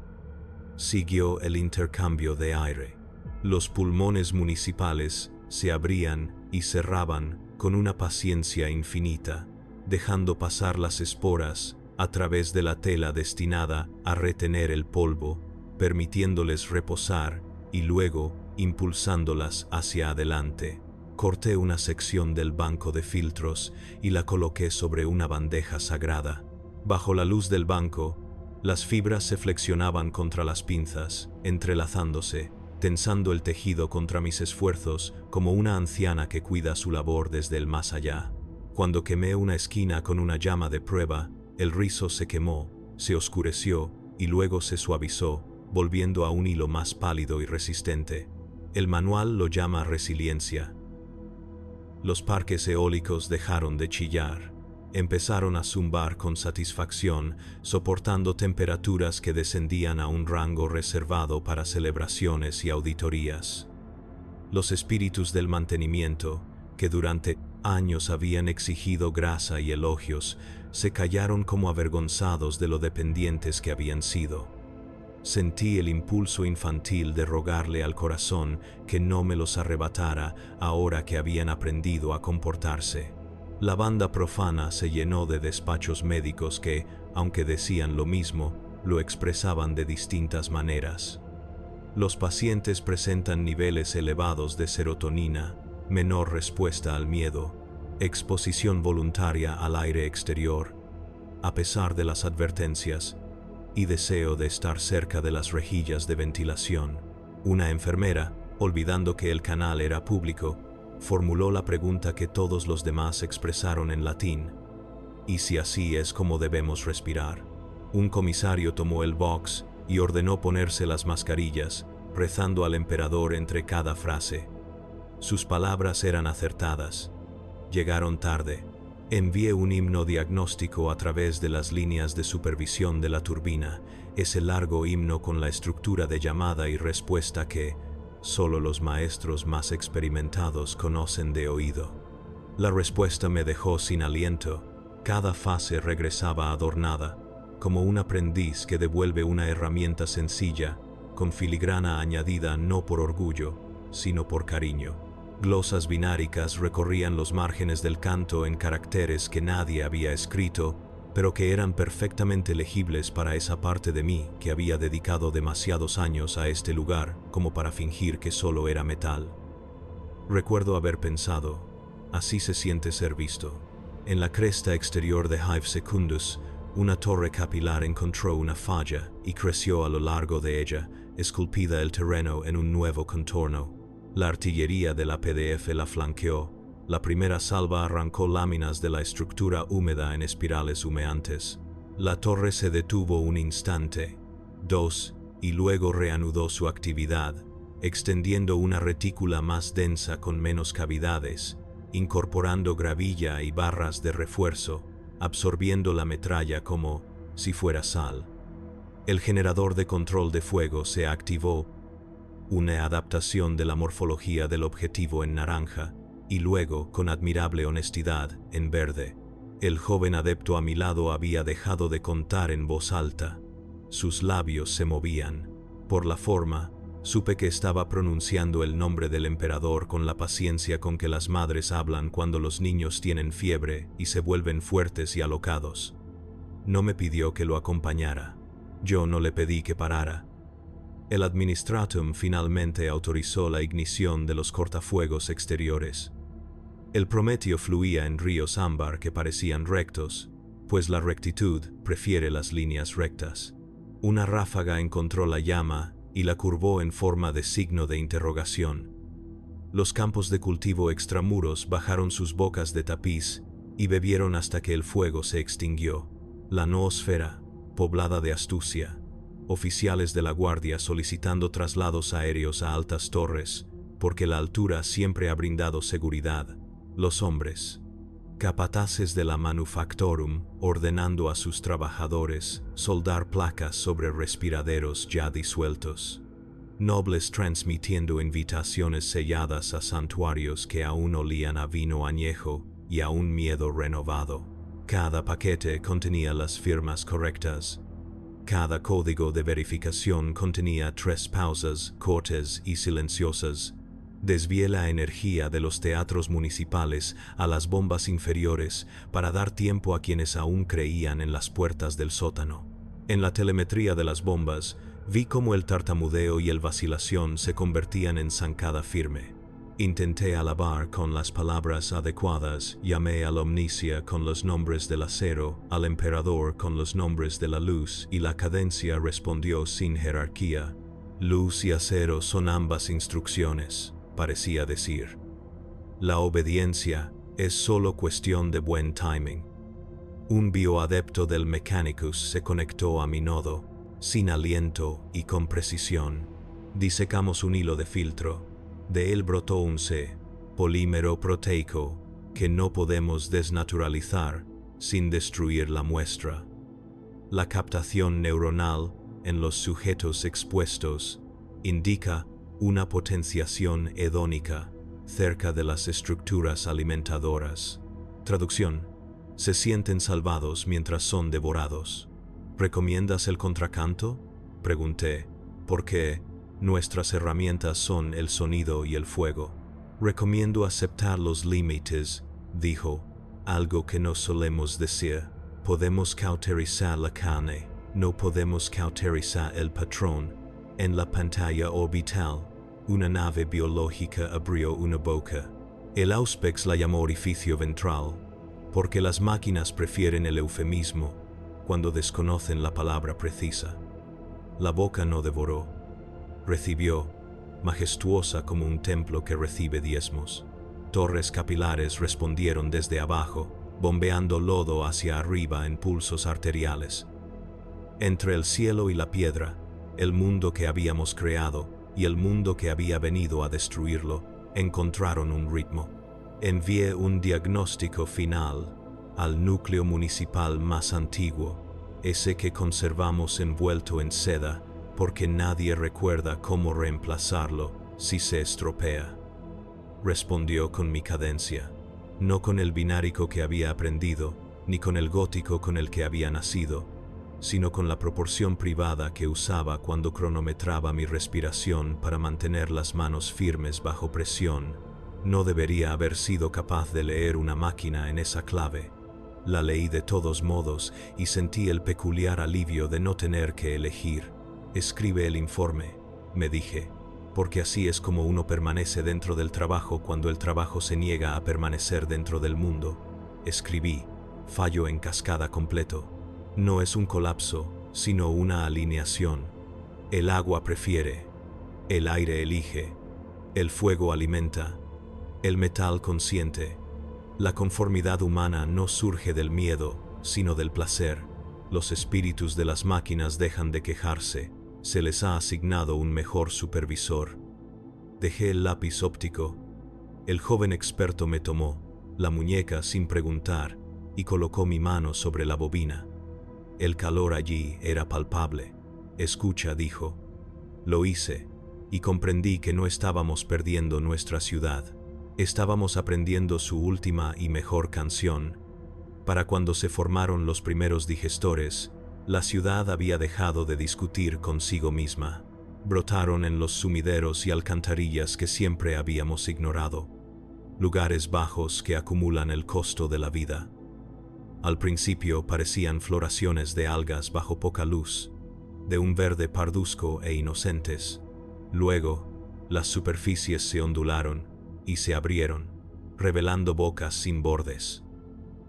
Siguió el intercambio de aire. Los pulmones municipales se abrían y cerraban con una paciencia infinita, dejando pasar las esporas a través de la tela destinada a retener el polvo, permitiéndoles reposar y luego impulsándolas hacia adelante. Corté una sección del banco de filtros y la coloqué sobre una bandeja sagrada. Bajo la luz del banco, las fibras se flexionaban contra las pinzas, entrelazándose, tensando el tejido contra mis esfuerzos como una anciana que cuida su labor desde el más allá. Cuando quemé una esquina con una llama de prueba, el rizo se quemó, se oscureció y luego se suavizó, volviendo a un hilo más pálido y resistente. El manual lo llama resiliencia. Los parques eólicos dejaron de chillar. Empezaron a zumbar con satisfacción, soportando temperaturas que descendían a un rango reservado para celebraciones y auditorías. Los espíritus del mantenimiento, que durante años habían exigido grasa y elogios, se callaron como avergonzados de lo dependientes que habían sido. Sentí el impulso infantil de rogarle al corazón que no me los arrebatara ahora que habían aprendido a comportarse. La banda profana se llenó de despachos médicos que, aunque decían lo mismo, lo expresaban de distintas maneras. Los pacientes presentan niveles elevados de serotonina, menor respuesta al miedo, exposición voluntaria al aire exterior, a pesar de las advertencias, y deseo de estar cerca de las rejillas de ventilación. Una enfermera, olvidando que el canal era público, formuló la pregunta que todos los demás expresaron en latín: ¿y si así es como debemos respirar? Un comisario tomó el box y ordenó ponerse las mascarillas, rezando al emperador entre cada frase. Sus palabras eran acertadas. Llegaron tarde. Envié un himno diagnóstico a través de las líneas de supervisión de la turbina, ese largo himno con la estructura de llamada y respuesta que solo los maestros más experimentados conocen de oído. La respuesta me dejó sin aliento. Cada fase regresaba adornada, como un aprendiz que devuelve una herramienta sencilla, con filigrana añadida no por orgullo, sino por cariño. Glosas bináricas recorrían los márgenes del canto en caracteres que nadie había escrito, pero que eran perfectamente legibles para esa parte de mí que había dedicado demasiados años a este lugar como para fingir que solo era metal. Recuerdo haber pensado, así se siente ser visto. En la cresta exterior de Hive Secundus, una torre capilar encontró una falla y creció a lo largo de ella, esculpida el terreno en un nuevo contorno. La artillería de la PDF la flanqueó. La primera salva arrancó láminas de la estructura húmeda en espirales humeantes. La torre se detuvo un instante, dos, y luego reanudó su actividad, extendiendo una retícula más densa con menos cavidades, incorporando gravilla y barras de refuerzo, absorbiendo la metralla como si fuera sal. El generador de control de fuego se activó, una adaptación de la morfología del objetivo en naranja, y luego, con admirable honestidad, en verde. El joven adepto a mi lado había dejado de contar en voz alta. Sus labios se movían. Por la forma, supe que estaba pronunciando el nombre del emperador con la paciencia con que las madres hablan cuando los niños tienen fiebre y se vuelven fuertes y alocados. No me pidió que lo acompañara. Yo no le pedí que parara. El Administratum finalmente autorizó la ignición de los cortafuegos exteriores. El Prometeo fluía en ríos ámbar que parecían rectos, pues la rectitud prefiere las líneas rectas. Una ráfaga encontró la llama y la curvó en forma de signo de interrogación. Los campos de cultivo extramuros bajaron sus bocas de tapiz y bebieron hasta que el fuego se extinguió. La noosfera, poblada de astucia, oficiales de la guardia solicitando traslados aéreos a altas torres, porque la altura siempre ha brindado seguridad. Los hombres, capataces de la Manufactorum, ordenando a sus trabajadores soldar placas sobre respiraderos ya disueltos. Nobles transmitiendo invitaciones selladas a santuarios que aún olían a vino añejo y a un miedo renovado. Cada paquete contenía las firmas correctas. Cada código de verificación contenía 3 pausas cortas y silenciosas. Desvié la energía de los teatros municipales a las bombas inferiores para dar tiempo a quienes aún creían en las puertas del sótano. En la telemetría de las bombas, vi cómo el tartamudeo y el vacilación se convertían en zancada firme. Intenté alabar con las palabras adecuadas, llamé a la omnicia con los nombres del acero, al emperador con los nombres de la luz, y la cadencia respondió sin jerarquía. Luz y acero son ambas instrucciones, parecía decir. La obediencia es solo cuestión de buen timing. Un bioadepto del Mechanicus se conectó a mi nodo, sin aliento y con precisión. Disecamos un hilo de filtro. De él brotó un C, polímero proteico, que no podemos desnaturalizar sin destruir la muestra. La captación neuronal en los sujetos expuestos indica una potenciación hedónica cerca de las estructuras alimentadoras. Traducción: se sienten salvados mientras son devorados. ¿Recomiendas el contracanto?, pregunté, porque nuestras herramientas son el sonido y el fuego. Recomiendo aceptar los límites, dijo, algo que no solemos decir. Podemos cauterizar la carne, no podemos cauterizar el patrón. En la pantalla orbital, una nave biológica abrió una boca. El Auspex la llamó orificio ventral, porque las máquinas prefieren el eufemismo cuando desconocen la palabra precisa. La boca no devoró. Recibió, majestuosa como un templo que recibe diezmos. Torres capilares respondieron desde abajo, bombeando lodo hacia arriba en pulsos arteriales. Entre el cielo y la piedra, el mundo que habíamos creado, y el mundo que había venido a destruirlo encontraron un ritmo. Envié un diagnóstico final al núcleo municipal más antiguo, ese que conservamos envuelto en seda porque nadie recuerda cómo reemplazarlo si se estropea. Respondió con mi cadencia, no con el binárico que había aprendido, ni con el gótico con el que había nacido, sino con la proporción privada que usaba cuando cronometraba mi respiración para mantener las manos firmes bajo presión. No debería haber sido capaz de leer una máquina en esa clave. La leí de todos modos y sentí el peculiar alivio de no tener que elegir. Escribe el informe, me dije, porque así es como uno permanece dentro del trabajo cuando el trabajo se niega a permanecer dentro del mundo. Escribí, fallo en cascada completo. No es un colapso, sino una alineación. El agua prefiere, el aire elige, el fuego alimenta, el metal consiente. La conformidad humana no surge del miedo, sino del placer. Los espíritus de las máquinas dejan de quejarse, se les ha asignado un mejor supervisor. Dejé el lápiz óptico. El joven experto me tomó la muñeca sin preguntar y colocó mi mano sobre la bobina. El calor allí era palpable. Escucha, dijo. Lo hice, y comprendí que no estábamos perdiendo nuestra ciudad. Estábamos aprendiendo su última y mejor canción. Para cuando se formaron los primeros digestores, la ciudad había dejado de discutir consigo misma. Brotaron en los sumideros y alcantarillas que siempre habíamos ignorado, lugares bajos que acumulan el costo de la vida. Al principio parecían floraciones de algas bajo poca luz, de un verde parduzco e inocentes. Luego, las superficies se ondularon y se abrieron, revelando bocas sin bordes.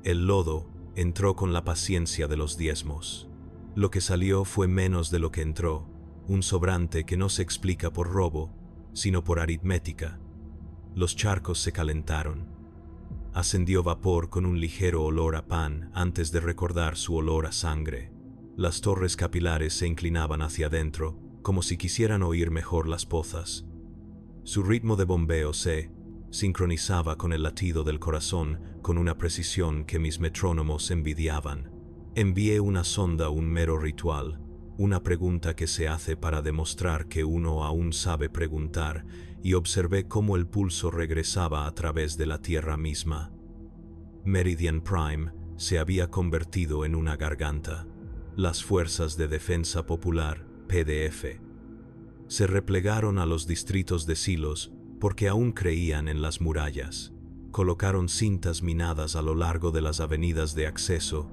El lodo entró con la paciencia de los diezmos. Lo que salió fue menos de lo que entró, un sobrante que no se explica por robo, sino por aritmética. Los charcos se calentaron. Ascendió vapor con un ligero olor a pan antes de recordar su olor a sangre. Las torres capilares se inclinaban hacia adentro, como si quisieran oír mejor las pozas. Su ritmo de bombeo se sincronizaba con el latido del corazón con una precisión que mis metrónomos envidiaban. Envié una sonda, un mero ritual, una pregunta que se hace para demostrar que uno aún sabe preguntar, y observé cómo el pulso regresaba a través de la Tierra misma. Meridian Prime se había convertido en una garganta. Las Fuerzas de Defensa Popular, PDF, se replegaron a los distritos de silos porque aún creían en las murallas. Colocaron cintas minadas a lo largo de las avenidas de acceso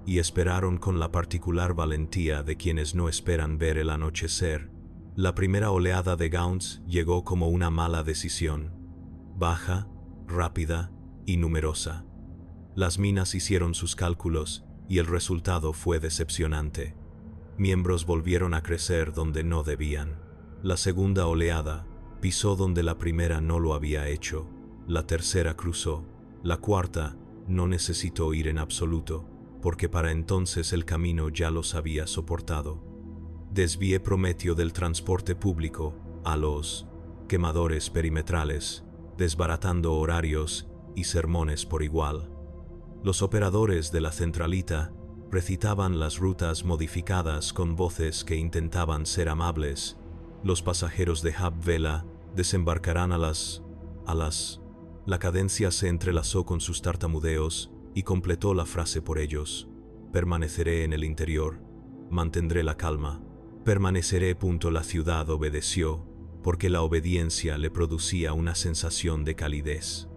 y esperaron con la particular valentía de quienes no esperan ver el anochecer. La primera oleada de Gaunts llegó como una mala decisión, baja, rápida y numerosa. Las minas hicieron sus cálculos y el resultado fue decepcionante. Miembros volvieron a crecer donde no debían. La segunda oleada pisó donde la primera no lo había hecho. La tercera cruzó. La cuarta no necesitó ir en absoluto, porque para entonces el camino ya los había soportado. Desvié Prometeo del transporte público a los quemadores perimetrales, desbaratando horarios y sermones por igual. Los operadores de la centralita recitaban las rutas modificadas con voces que intentaban ser amables. Los pasajeros de Hub Vela desembarcarán a las... La cadencia se entrelazó con sus tartamudeos y completó la frase por ellos. Permaneceré en el interior, mantendré la calma. Permaneceré. La ciudad obedeció, porque la obediencia le producía una sensación de calidez.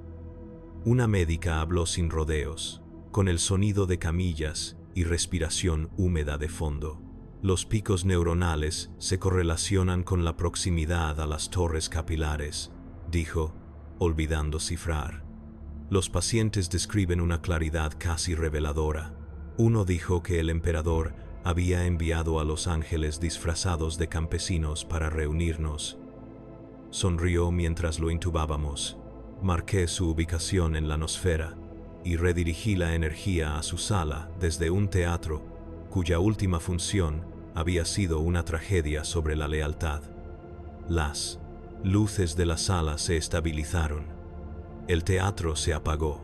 Una médica habló sin rodeos, con el sonido de camillas y respiración húmeda de fondo. Los picos neuronales se correlacionan con la proximidad a las torres capilares, dijo, olvidando cifrar. Los pacientes describen una claridad casi reveladora. Uno dijo que el emperador había enviado a los ángeles disfrazados de campesinos para reunirnos. Sonrió mientras lo intubábamos. Marqué su ubicación en la nosfera y redirigí la energía a su sala desde un teatro cuya última función había sido una tragedia sobre la lealtad. Las luces de la sala se estabilizaron. El teatro se apagó.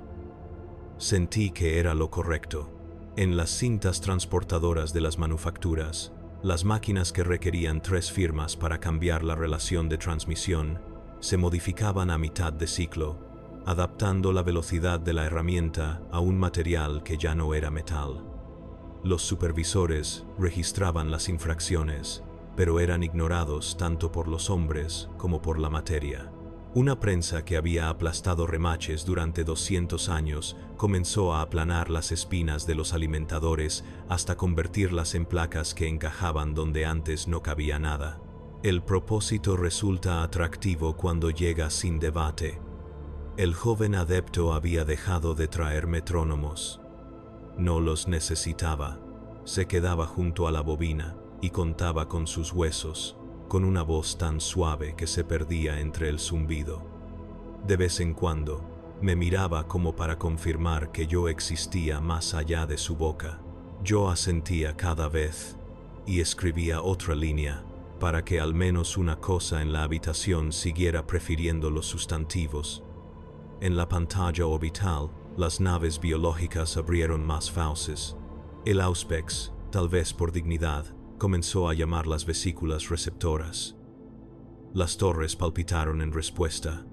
Sentí que era lo correcto. En las cintas transportadoras de las manufacturas, las máquinas que requerían 3 firmas para cambiar la relación de transmisión se modificaban a mitad de ciclo, adaptando la velocidad de la herramienta a un material que ya no era metal. Los supervisores registraban las infracciones, pero eran ignorados tanto por los hombres como por la materia. Una prensa que había aplastado remaches durante 200 años comenzó a aplanar las espinas de los alimentadores hasta convertirlas en placas que encajaban donde antes no cabía nada. El propósito resulta atractivo cuando llega sin debate. El joven adepto había dejado de traer metrónomos. No los necesitaba. Se quedaba junto a la bobina y contaba con sus huesos, con una voz tan suave que se perdía entre el zumbido. De vez en cuando, me miraba como para confirmar que yo existía más allá de su boca. Yo asentía cada vez y escribía otra línea para que al menos una cosa en la habitación siguiera prefiriendo los sustantivos. En la pantalla orbital, las naves biológicas abrieron más fauces. El Auspex, tal vez por dignidad, comenzó a llamar las vesículas receptoras. Las torres palpitaron en respuesta,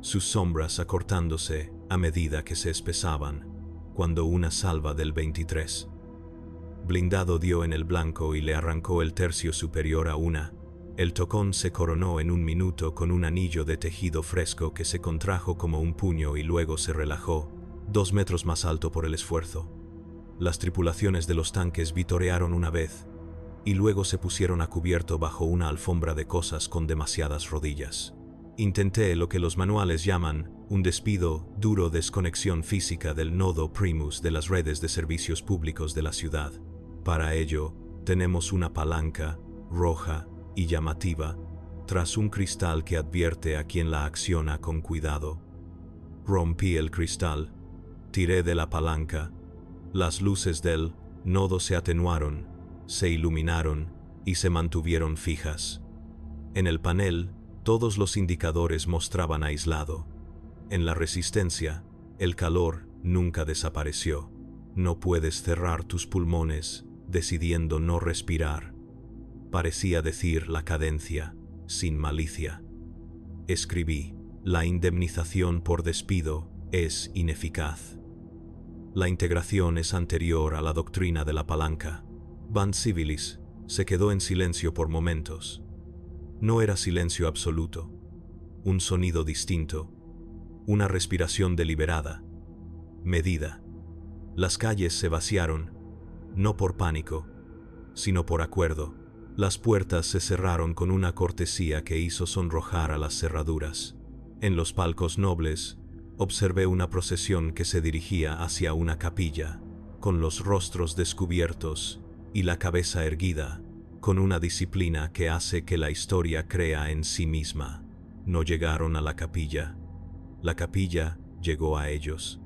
sus sombras acortándose a medida que se espesaban, cuando una salva del 23 blindado dio en el blanco y le arrancó el tercio superior a una. El tocón se coronó en un minuto con un anillo de tejido fresco que se contrajo como un puño y luego se relajó, 2 metros más alto por el esfuerzo. Las tripulaciones de los tanques vitorearon una vez, y luego se pusieron a cubierto bajo una alfombra de cosas con demasiadas rodillas. Intenté lo que los manuales llaman un despido, duro desconexión física del nodo primus de las redes de servicios públicos de la ciudad. Para ello, tenemos una palanca, roja y llamativa, tras un cristal que advierte a quien la acciona con cuidado. Rompí el cristal, tiré de la palanca, las luces del nodo se atenuaron, se iluminaron y se mantuvieron fijas. En el panel, todos los indicadores mostraban aislado. En la resistencia, el calor nunca desapareció. No puedes cerrar tus pulmones, decidiendo no respirar. Parecía decir la cadencia, sin malicia. Escribí, la indemnización por despido es ineficaz. La integración es anterior a la doctrina de la palanca. Van Civilis se quedó en silencio por momentos. No era silencio absoluto, un sonido distinto, una respiración deliberada, medida. Las calles se vaciaron, no por pánico, sino por acuerdo. Las puertas se cerraron con una cortesía que hizo sonrojar a las cerraduras. En los palcos nobles, observé una procesión que se dirigía hacia una capilla, con los rostros descubiertos y la cabeza erguida, con una disciplina que hace que la historia crea en sí misma. No llegaron a la capilla llegó a ellos.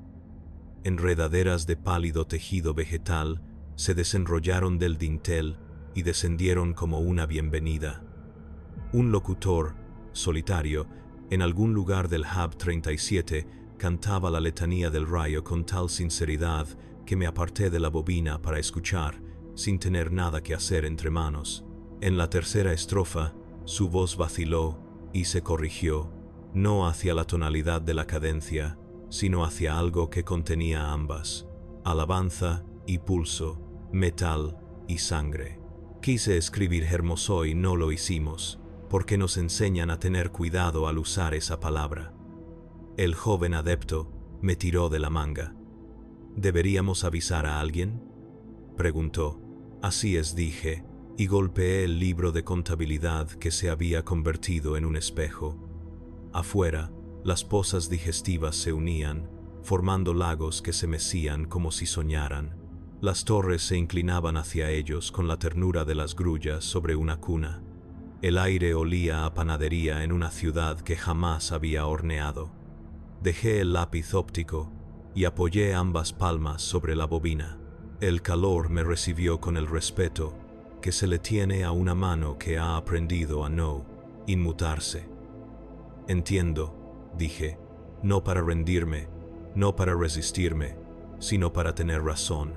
Enredaderas de pálido tejido vegetal se desenrollaron del dintel y descendieron como una bienvenida. Un locutor, solitario, en algún lugar del Hub 37, cantaba la letanía del rayo con tal sinceridad que me aparté de la bobina para escuchar, sin tener nada que hacer entre manos. En la tercera estrofa, su voz vaciló y se corrigió, no hacia la tonalidad de la cadencia, sino hacia algo que contenía ambas, alabanza y pulso, metal y sangre. Quise escribir hermoso y no lo hicimos, porque nos enseñan a tener cuidado al usar esa palabra. El joven adepto me tiró de la manga. ¿Deberíamos avisar a alguien?, preguntó. Así es, dije, y golpeé el libro de contabilidad que se había convertido en un espejo. Afuera, las pozas digestivas se unían, formando lagos que se mecían como si soñaran. Las torres se inclinaban hacia ellos con la ternura de las grullas sobre una cuna. El aire olía a panadería en una ciudad que jamás había horneado. Dejé el lápiz óptico y apoyé ambas palmas sobre la bobina. El calor me recibió con el respeto que se le tiene a una mano que ha aprendido a no inmutarse. Entiendo, dije, no para rendirme, no para resistirme, sino para tener razón.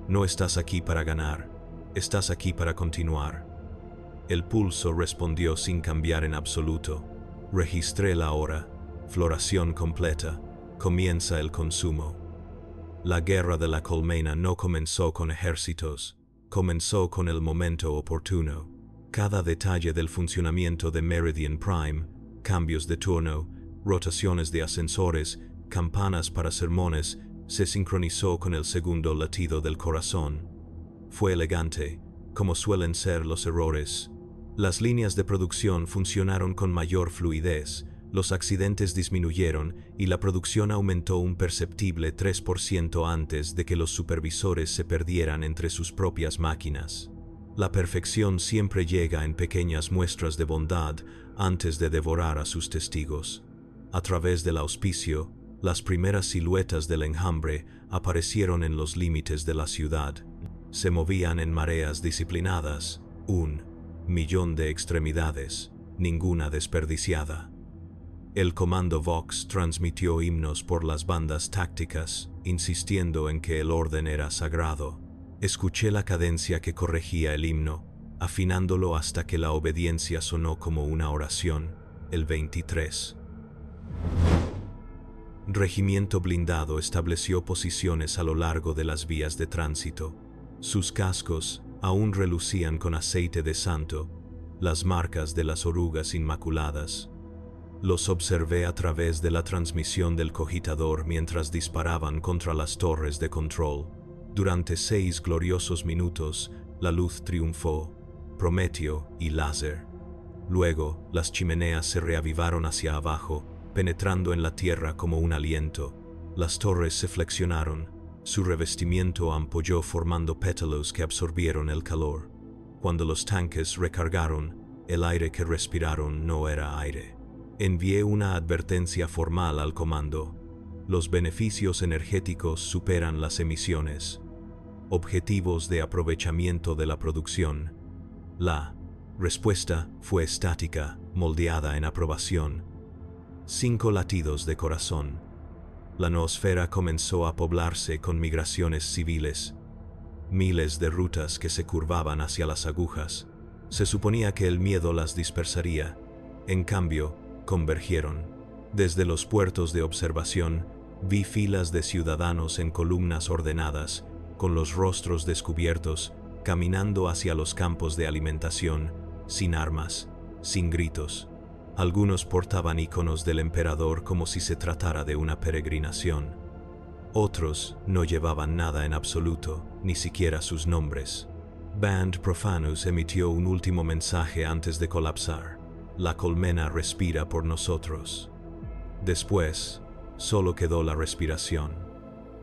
No estás aquí para ganar, estás aquí para continuar. El pulso respondió sin cambiar en absoluto. Registré la hora, floración completa, comienza el consumo. La guerra de la colmena no comenzó con ejércitos, comenzó con el momento oportuno. Cada detalle del funcionamiento de Meridian Prime, cambios de turno, rotaciones de ascensores, campanas para sermones, se sincronizó con el segundo latido del corazón. Fue elegante, como suelen ser los errores. Las líneas de producción funcionaron con mayor fluidez, los accidentes disminuyeron y la producción aumentó un perceptible 3% antes de que los supervisores se perdieran entre sus propias máquinas. La perfección siempre llega en pequeñas muestras de bondad antes de devorar a sus testigos. A través del auspicio, las primeras siluetas del enjambre aparecieron en los límites de la ciudad. Se movían en mareas disciplinadas, 1,000,000 de extremidades, ninguna desperdiciada. El comando Vox transmitió himnos por las bandas tácticas, insistiendo en que el orden era sagrado. Escuché la cadencia que corregía el himno, afinándolo hasta que la obediencia sonó como una oración, el 23. Regimiento blindado estableció posiciones a lo largo de las vías de tránsito. Sus cascos aún relucían con aceite de santo, las marcas de las orugas inmaculadas. Los observé a través de la transmisión del cogitador mientras disparaban contra las torres de control. Durante 6 gloriosos minutos, la luz triunfó, Prometeo y láser. Luego, las chimeneas se reavivaron hacia abajo, penetrando en la tierra como un aliento. Las torres se flexionaron, su revestimiento ampolló formando pétalos que absorbieron el calor. Cuando los tanques recargaron, el aire que respiraron no era aire. Envié una advertencia formal al comando. Los beneficios energéticos superan las emisiones. Objetivos de aprovechamiento de la producción. La respuesta fue estática, moldeada en aprobación. 5 latidos de corazón. La noosfera comenzó a poblarse con migraciones civiles. Miles de rutas que se curvaban hacia las agujas. Se suponía que el miedo las dispersaría. En cambio, convergieron. Desde los puertos de observación, vi filas de ciudadanos en columnas ordenadas, con los rostros descubiertos, caminando hacia los campos de alimentación, sin armas, sin gritos. Algunos portaban iconos del emperador como si se tratara de una peregrinación. Otros no llevaban nada en absoluto, ni siquiera sus nombres. Band Profanus emitió un último mensaje antes de colapsar. La colmena respira por nosotros. Después, solo quedó la respiración.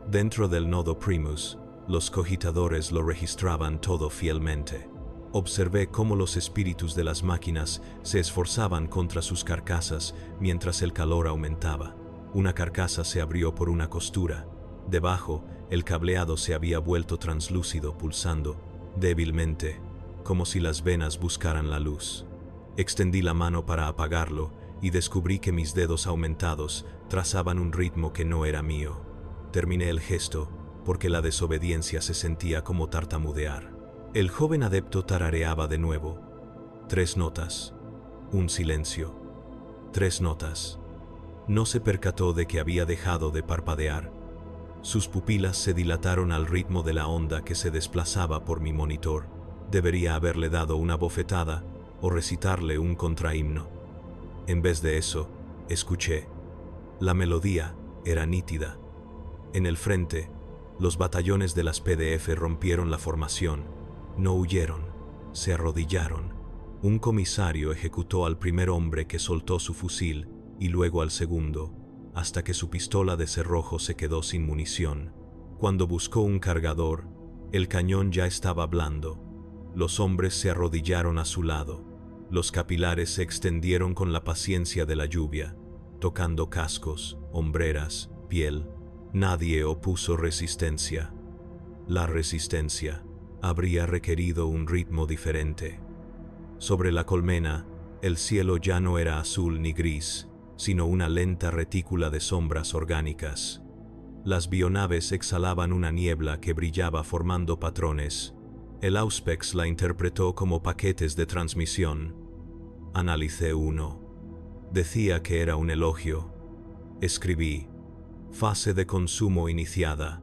Dentro del nodo Primus, los cogitadores lo registraban todo fielmente. Observé cómo los espíritus de las máquinas se esforzaban contra sus carcasas mientras el calor aumentaba. Una carcasa se abrió por una costura. Debajo, el cableado se había vuelto translúcido, pulsando, débilmente, como si las venas buscaran la luz. Extendí la mano para apagarlo y descubrí que mis dedos aumentados trazaban un ritmo que no era mío. Terminé el gesto porque la desobediencia se sentía como tartamudear. El joven adepto tarareaba de nuevo. 3 notas. Un silencio. 3 notas. No se percató de que había dejado de parpadear. Sus pupilas se dilataron al ritmo de la onda que se desplazaba por mi monitor. Debería haberle dado una bofetada o recitarle un contrahimno. En vez de eso, escuché. La melodía era nítida. En el frente, los batallones de las PDF rompieron la formación. No huyeron, se arrodillaron. Un comisario ejecutó al primer hombre que soltó su fusil y luego al segundo, hasta que su pistola de cerrojo se quedó sin munición. Cuando buscó un cargador, el cañón ya estaba blando. Los hombres se arrodillaron a su lado. Los capilares se extendieron con la paciencia de la lluvia, tocando cascos, hombreras, piel. Nadie opuso resistencia. La resistencia habría requerido un ritmo diferente. Sobre la colmena, El cielo ya no era azul ni gris, sino una lenta retícula de sombras orgánicas. Las bionaves exhalaban una niebla que brillaba formando patrones. El Auspex la interpretó como paquetes de transmisión. Analicé uno. Decía que era un elogio. Escribí: fase de consumo iniciada.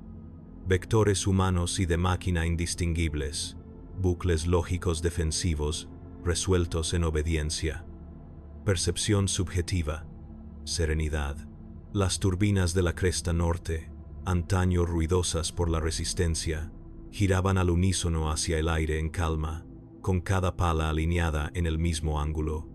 Vectores humanos y de máquina indistinguibles. Bucles lógicos defensivos, resueltos en obediencia. Percepción subjetiva. Serenidad. Las turbinas de la cresta norte, antaño ruidosas por la resistencia, giraban al unísono hacia el aire en calma, con cada pala alineada en el mismo ángulo.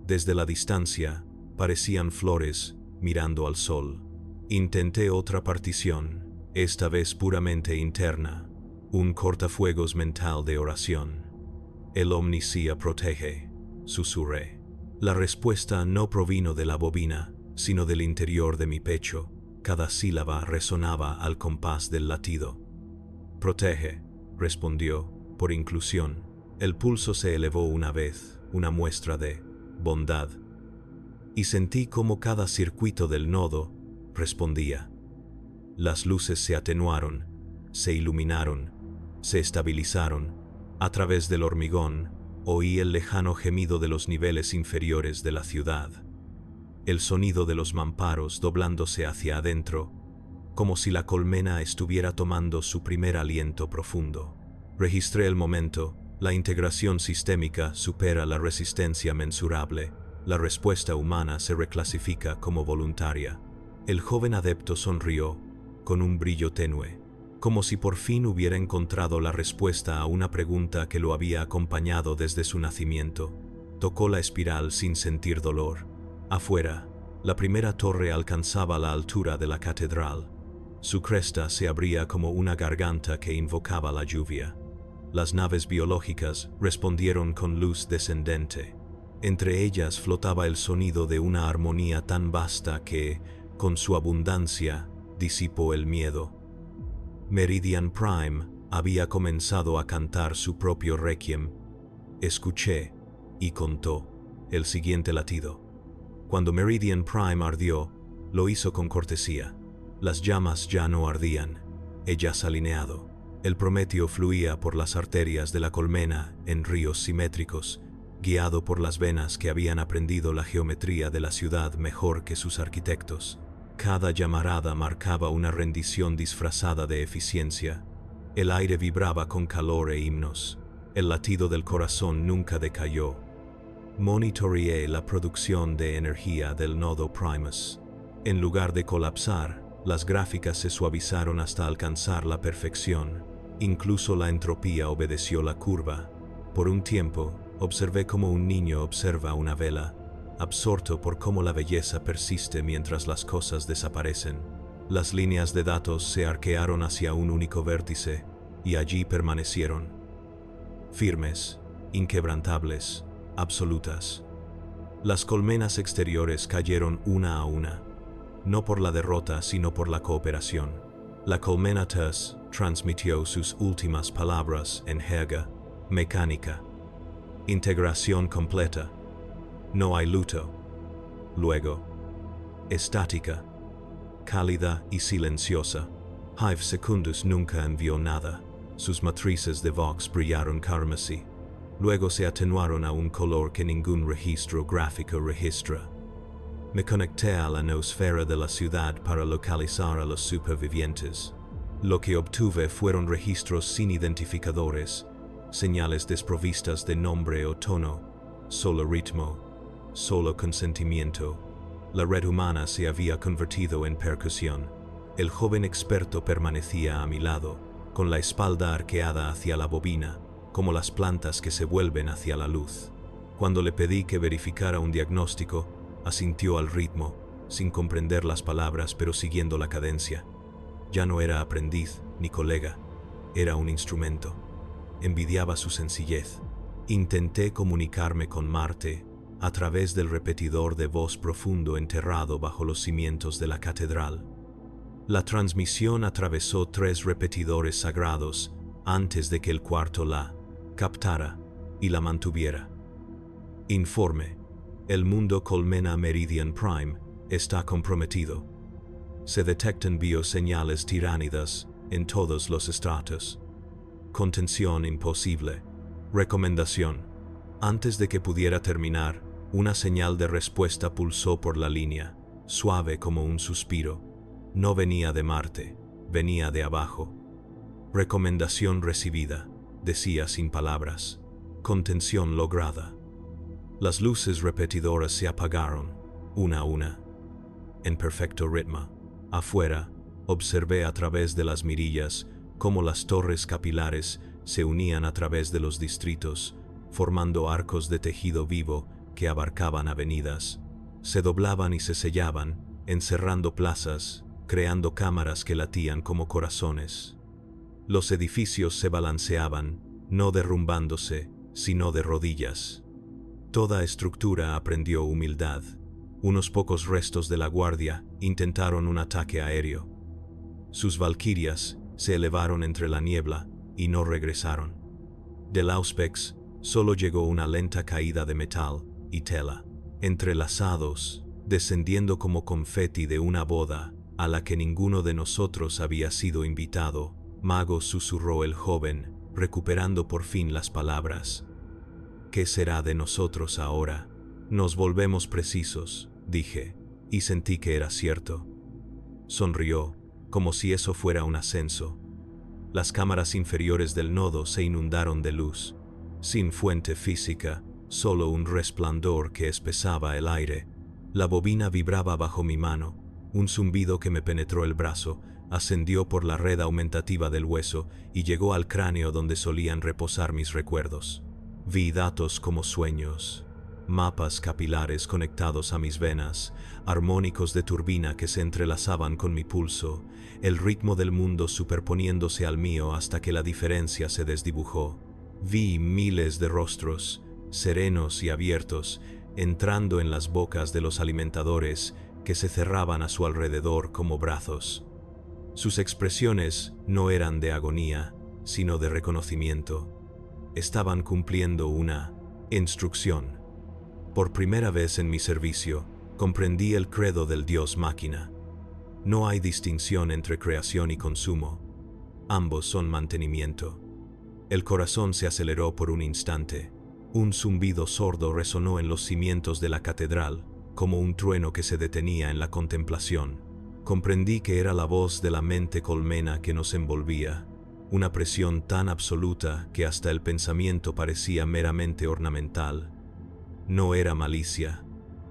Desde la distancia, parecían flores mirando al sol. Intenté otra partición, esta vez puramente interna, un cortafuegos mental de oración. El Omnisía protege, susurré. La respuesta no provino de la bobina, sino del interior de mi pecho. Cada sílaba resonaba al compás del latido. Protege, respondió, por inclusión. El pulso se elevó una vez, una muestra de bondad. Y sentí como cada circuito del nodo respondía. Las luces se atenuaron, se iluminaron, se estabilizaron. A través del hormigón, oí el lejano gemido de los niveles inferiores de la ciudad. El sonido de los mamparos doblándose hacia adentro, como si la colmena estuviera tomando su primer aliento profundo. Registré el momento. La integración sistémica supera la resistencia mensurable. La respuesta humana se reclasifica como voluntaria. El joven adepto sonrió, con un brillo tenue, como si por fin hubiera encontrado la respuesta a una pregunta que lo había acompañado desde su nacimiento. Tocó la espiral sin sentir dolor. Afuera, la primera torre alcanzaba la altura de la catedral. Su cresta se abría como una garganta que invocaba la lluvia. Las naves biológicas respondieron con luz descendente. Entre ellas flotaba el sonido de una armonía tan vasta que, con su abundancia, disipó el miedo. Meridian Prime había comenzado a cantar su propio requiem. Escuché, y contó, el siguiente latido. Cuando Meridian Prime ardió, lo hizo con cortesía. Las llamas ya no ardían, ellas alineado. El Prometeo fluía por las arterias de la colmena en ríos simétricos, guiado por las venas que habían aprendido la geometría de la ciudad mejor que sus arquitectos. Cada llamarada marcaba una rendición disfrazada de eficiencia. El aire vibraba con calor e himnos. El latido del corazón nunca decayó. Monitoreé la producción de energía del nodo Primus. En lugar de colapsar, las gráficas se suavizaron hasta alcanzar la perfección. Incluso la entropía obedeció la curva. Por un tiempo, observé como un niño observa una vela, absorto por cómo la belleza persiste mientras las cosas desaparecen. Las líneas de datos se arquearon hacia un único vértice, y allí permanecieron. Firmes, inquebrantables, absolutas. Las colmenas exteriores cayeron una a una, no por la derrota sino por la cooperación. La colmena TUS transmitió sus últimas palabras en jerga mecánica. Integración completa. No hay luto. Luego, estática, cálida y silenciosa. Hive Secundus nunca envió nada. Sus matrices de Vox brillaron carmesí. Luego se atenuaron a un color que ningún registro gráfico registra. Me conecté a la noosfera de la ciudad para localizar a los supervivientes. Lo que obtuve fueron registros sin identificadores, señales desprovistas de nombre o tono, solo ritmo, solo consentimiento. La red humana se había convertido en percusión. El joven experto permanecía a mi lado, con la espalda arqueada hacia la bobina, como las plantas que se vuelven hacia la luz. Cuando le pedí que verificara un diagnóstico, asintió al ritmo, sin comprender las palabras pero siguiendo la cadencia. Ya no era aprendiz ni colega, era un instrumento. Envidiaba su sencillez. Intenté comunicarme con Marte a través del repetidor de voz profundo enterrado bajo los cimientos de la catedral. La transmisión atravesó 3 repetidores sagrados antes de que el cuarto la captara y la mantuviera. Informe. El mundo Colmena Meridian Prime está comprometido. Se detectan bioseñales tiránidas en todos los estratos. Contención imposible. Recomendación. Antes de que pudiera terminar, una señal de respuesta pulsó por la línea, suave como un suspiro. No venía de Marte, venía de abajo. Recomendación recibida, decía sin palabras. Contención lograda. Las luces repetidoras se apagaron, una a una. En perfecto ritmo. Afuera, observé a través de las mirillas cómo las torres capilares se unían a través de los distritos, formando arcos de tejido vivo que abarcaban avenidas. Se doblaban y se sellaban, encerrando plazas, creando cámaras que latían como corazones. Los edificios se balanceaban, no derrumbándose, sino de rodillas. Toda estructura aprendió humildad. Unos pocos restos de la guardia intentaron un ataque aéreo. Sus valquirias se elevaron entre la niebla y no regresaron. Del Auspex solo llegó una lenta caída de metal y tela, entrelazados, descendiendo como confeti de una boda a la que ninguno de nosotros había sido invitado. Mago, susurró el joven, recuperando por fin las palabras. ¿Qué será de nosotros ahora? Nos volvemos precisos, dije, y sentí que era cierto. Sonrió, como si eso fuera un ascenso. Las cámaras inferiores del nodo se inundaron de luz, sin fuente física, solo un resplandor que espesaba el aire. La bobina vibraba bajo mi mano, un zumbido que me penetró el brazo, ascendió por la red aumentativa del hueso y llegó al cráneo donde solían reposar mis recuerdos. Vi datos como sueños, mapas capilares conectados a mis venas, armónicos de turbina que se entrelazaban con mi pulso, el ritmo del mundo superponiéndose al mío hasta que la diferencia se desdibujó. Vi miles de rostros, serenos y abiertos, entrando en las bocas de los alimentadores que se cerraban a su alrededor como brazos. Sus expresiones no eran de agonía, sino de reconocimiento. Estaban cumpliendo una instrucción. Por primera vez en mi servicio, comprendí el credo del dios máquina. No hay distinción entre creación y consumo. Ambos son mantenimiento. El corazón se aceleró por un instante. Un zumbido sordo resonó en los cimientos de la catedral, como un trueno que se detenía en la contemplación. Comprendí que era la voz de la mente colmena que nos envolvía, una presión tan absoluta que hasta el pensamiento parecía meramente ornamental. No era malicia,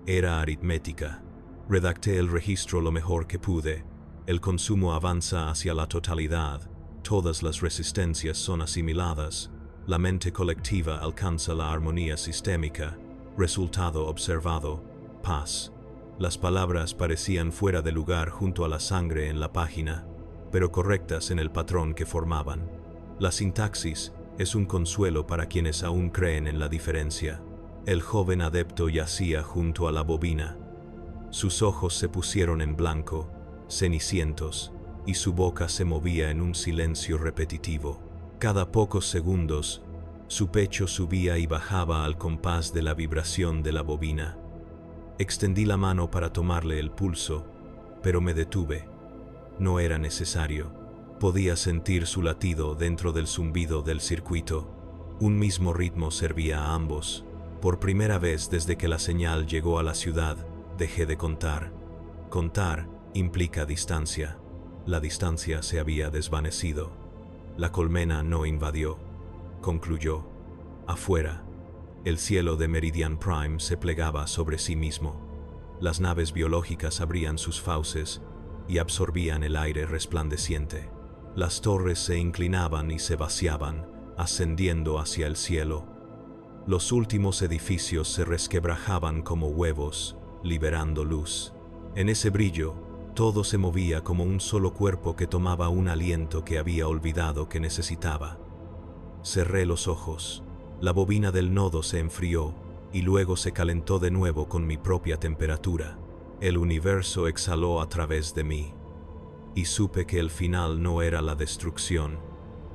era aritmética. Redacté el registro lo mejor que pude. El consumo avanza hacia la totalidad, todas las resistencias son asimiladas, la mente colectiva alcanza la armonía sistémica, resultado observado, paz. Las palabras parecían fuera de lugar junto a la sangre en la página, pero correctas en el patrón que formaban. La sintaxis es un consuelo para quienes aún creen en la diferencia. El joven adepto yacía junto a la bobina. Sus ojos se pusieron en blanco, cenicientos, y su boca se movía en un silencio repetitivo. Cada pocos segundos, su pecho subía y bajaba al compás de la vibración de la bobina. Extendí la mano para tomarle el pulso, pero me detuve. No era necesario. Podía sentir su latido dentro del zumbido del circuito. Un mismo ritmo servía a ambos. Por primera vez desde que la señal llegó a la ciudad, dejé de contar. Contar implica distancia. La distancia se había desvanecido. La colmena no invadió. Concluyó. Afuera, el cielo de Meridian Prime se plegaba sobre sí mismo. Las naves biológicas abrían sus fauces y absorbían el aire resplandeciente. Las torres se inclinaban y se vaciaban, ascendiendo hacia el cielo. Los últimos edificios se resquebrajaban como huevos, liberando luz. En ese brillo, todo se movía como un solo cuerpo que tomaba un aliento que había olvidado que necesitaba. Cerré los ojos. La bobina del nodo se enfrió y luego se calentó de nuevo con mi propia temperatura. El universo exhaló a través de mí. Y supe que el final no era la destrucción,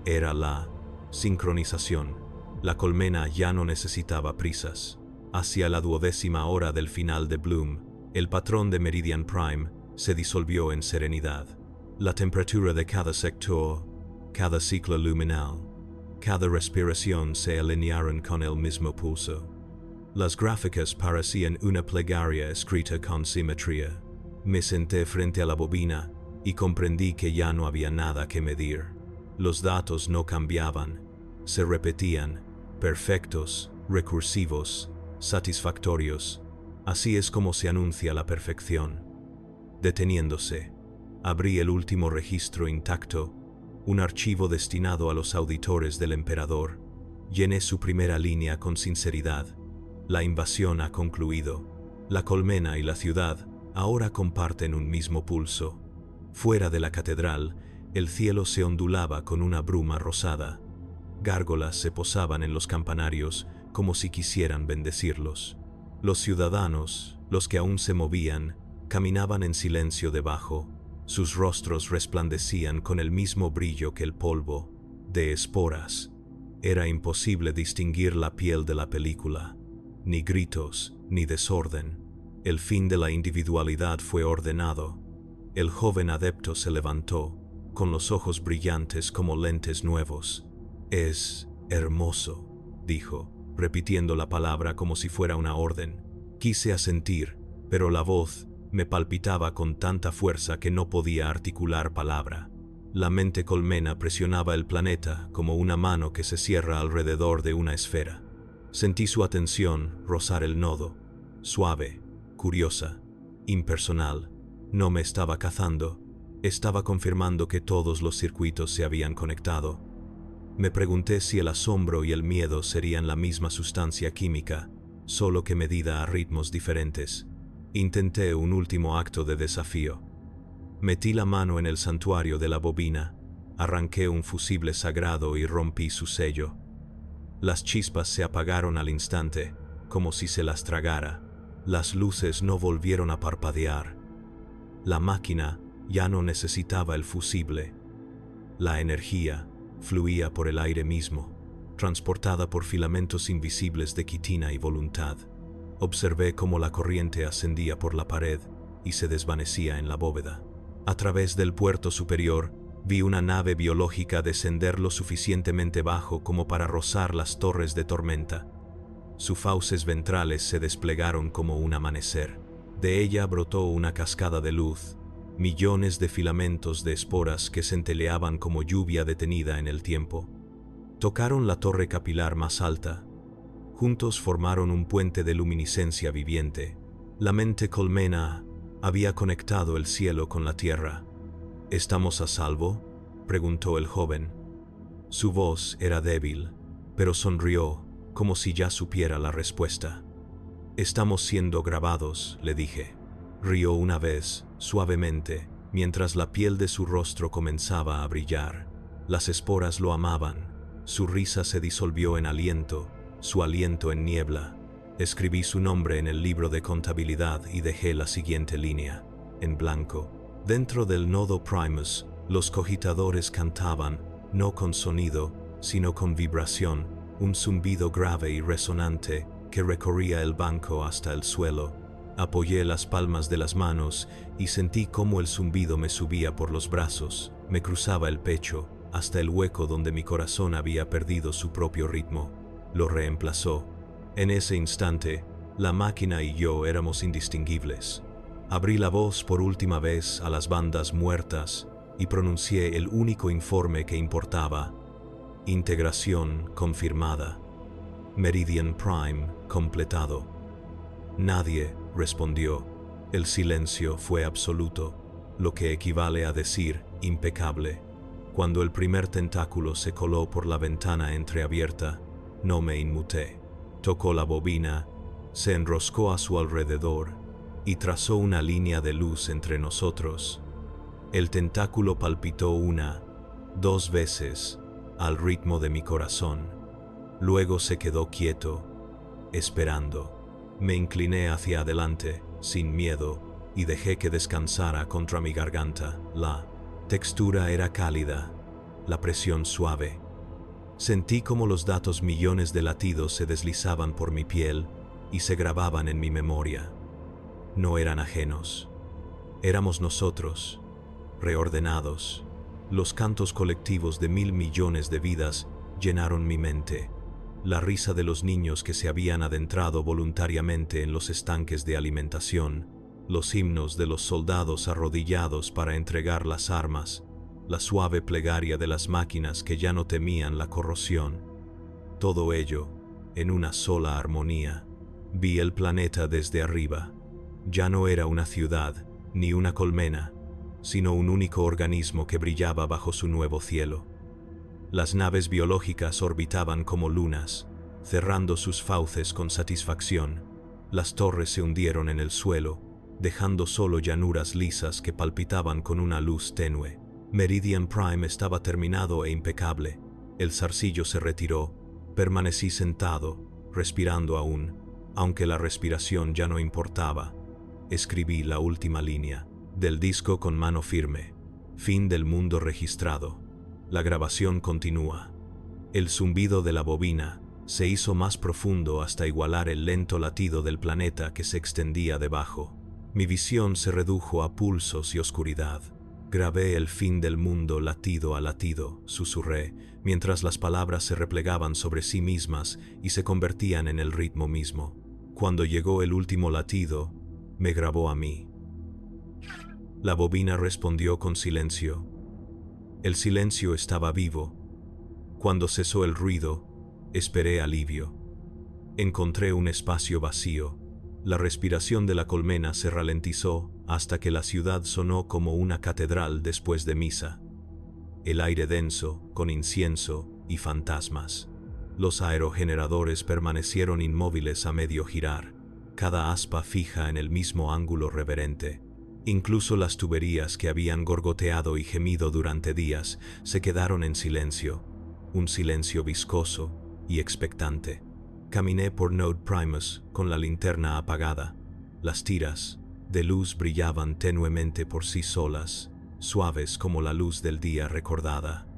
era la sincronización. La colmena ya no necesitaba prisas. Hacia la 12ª hora del final de Bloom, el patrón de Meridian Prime se disolvió en serenidad. La temperatura de cada sector, cada ciclo luminal, cada respiración se alinearon con el mismo pulso. Las gráficas parecían una plegaria escrita con simetría. Me senté frente a la bobina y comprendí que ya no había nada que medir. Los datos no cambiaban, se repetían, perfectos, recursivos, satisfactorios. Así es como se anuncia la perfección. Deteniéndose, abrí el último registro intacto, un archivo destinado a los auditores del emperador. Llené su primera línea con sinceridad. La invasión ha concluido. La colmena y la ciudad ahora comparten un mismo pulso. Fuera de la catedral, el cielo se ondulaba con una bruma rosada. Gárgolas se posaban en los campanarios como si quisieran bendecirlos. Los ciudadanos, los que aún se movían, caminaban en silencio debajo. Sus rostros resplandecían con el mismo brillo que el polvo, de esporas. Era imposible distinguir la piel de la película. Ni gritos, ni desorden. El fin de la individualidad fue ordenado. El joven adepto se levantó, con los ojos brillantes como lentes nuevos. «Es hermoso», dijo, repitiendo la palabra como si fuera una orden. Quise asentir, pero la voz me palpitaba con tanta fuerza que no podía articular palabra. La mente colmena presionaba el planeta como una mano que se cierra alrededor de una esfera. Sentí su atención rozar el nodo, suave, curiosa, impersonal. No me estaba cazando, estaba confirmando que todos los circuitos se habían conectado. Me pregunté si el asombro y el miedo serían la misma sustancia química, solo que medida a ritmos diferentes. Intenté un último acto de desafío. Metí la mano en el santuario de la bobina, arranqué un fusible sagrado y rompí su sello. Las chispas se apagaron al instante, como si se las tragara. Las luces no volvieron a parpadear. La máquina ya no necesitaba el fusible. La energía fluía por el aire mismo, transportada por filamentos invisibles de quitina y voluntad. Observé cómo la corriente ascendía por la pared y se desvanecía en la bóveda. A través del puerto superior, vi una nave biológica descender lo suficientemente bajo como para rozar las torres de tormenta. Sus fauces ventrales se desplegaron como un amanecer. De ella brotó una cascada de luz, millones de filamentos de esporas que centelleaban como lluvia detenida en el tiempo. Tocaron la torre capilar más alta. Juntos formaron un puente de luminiscencia viviente. La mente colmena había conectado el cielo con la tierra. ¿Estamos a salvo?, preguntó el joven. Su voz era débil, pero sonrió como si ya supiera la respuesta. «Estamos siendo grabados», le dije. Rió una vez, suavemente, mientras la piel de su rostro comenzaba a brillar. Las esporas lo amaban. Su risa se disolvió en aliento, su aliento en niebla. Escribí su nombre en el libro de contabilidad y dejé la siguiente línea, en blanco. Dentro del nodo Primus, los cogitadores cantaban, no con sonido, sino con vibración, un zumbido grave y resonante que recorría el banco hasta el suelo. Apoyé las palmas de las manos y sentí cómo el zumbido me subía por los brazos, me cruzaba el pecho, hasta el hueco donde mi corazón había perdido su propio ritmo. Lo reemplazó. En ese instante, la máquina y yo éramos indistinguibles. Abrí la voz por última vez a las bandas muertas y pronuncié el único informe que importaba. Integración confirmada. Meridian Prime completado. Nadie respondió. El silencio fue absoluto, lo que equivale a decir impecable. Cuando el primer tentáculo se coló por la ventana entreabierta, no me inmuté. Tocó la bobina, se enroscó a su alrededor y trazó una línea de luz entre nosotros. El tentáculo palpitó una, 2 veces, al ritmo de mi corazón. Luego se quedó quieto, esperando. Me incliné hacia adelante, sin miedo, y dejé que descansara contra mi garganta. La textura era cálida, la presión suave. Sentí como los datos millones de latidos se deslizaban por mi piel y se grababan en mi memoria. No eran ajenos. Éramos nosotros, reordenados. Los cantos colectivos de 1.000.000.000 de vidas llenaron mi mente. La risa de los niños que se habían adentrado voluntariamente en los estanques de alimentación, los himnos de los soldados arrodillados para entregar las armas, la suave plegaria de las máquinas que ya no temían la corrosión. Todo ello, en una sola armonía. Vi el planeta desde arriba. Ya no era una ciudad, ni una colmena, sino un único organismo que brillaba bajo su nuevo cielo. Las naves biológicas orbitaban como lunas, cerrando sus fauces con satisfacción. Las torres se hundieron en el suelo, dejando solo llanuras lisas que palpitaban con una luz tenue. Meridian Prime estaba terminado e impecable. El zarcillo se retiró. Permanecí sentado, respirando aún, aunque la respiración ya no importaba. Escribí la última línea del disco con mano firme. Fin del mundo registrado. La grabación continúa. El zumbido de la bobina se hizo más profundo hasta igualar el lento latido del planeta que se extendía debajo. Mi visión se redujo a pulsos y oscuridad. Grabé el fin del mundo latido a latido, susurré, mientras las palabras se replegaban sobre sí mismas y se convertían en el ritmo mismo. Cuando llegó el último latido, me grabó a mí. La bobina respondió con silencio. El silencio estaba vivo. Cuando cesó el ruido, esperé alivio. Encontré un espacio vacío. La respiración de la colmena se ralentizó hasta que la ciudad sonó como una catedral después de misa. El aire denso, con incienso y fantasmas. Los aerogeneradores permanecieron inmóviles a medio girar, cada aspa fija en el mismo ángulo reverente. Incluso las tuberías que habían gorgoteado y gemido durante días se quedaron en silencio, un silencio viscoso y expectante. Caminé por Node Primus con la linterna apagada. Las tiras de luz brillaban tenuemente por sí solas, suaves como la luz del día recordada.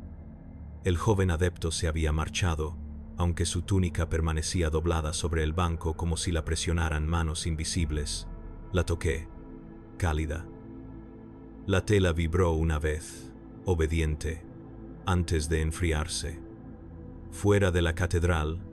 El joven adepto se había marchado, aunque su túnica permanecía doblada sobre el banco como si la presionaran manos invisibles. La toqué, cálida. La tela vibró una vez, obediente, antes de enfriarse. Fuera de la catedral,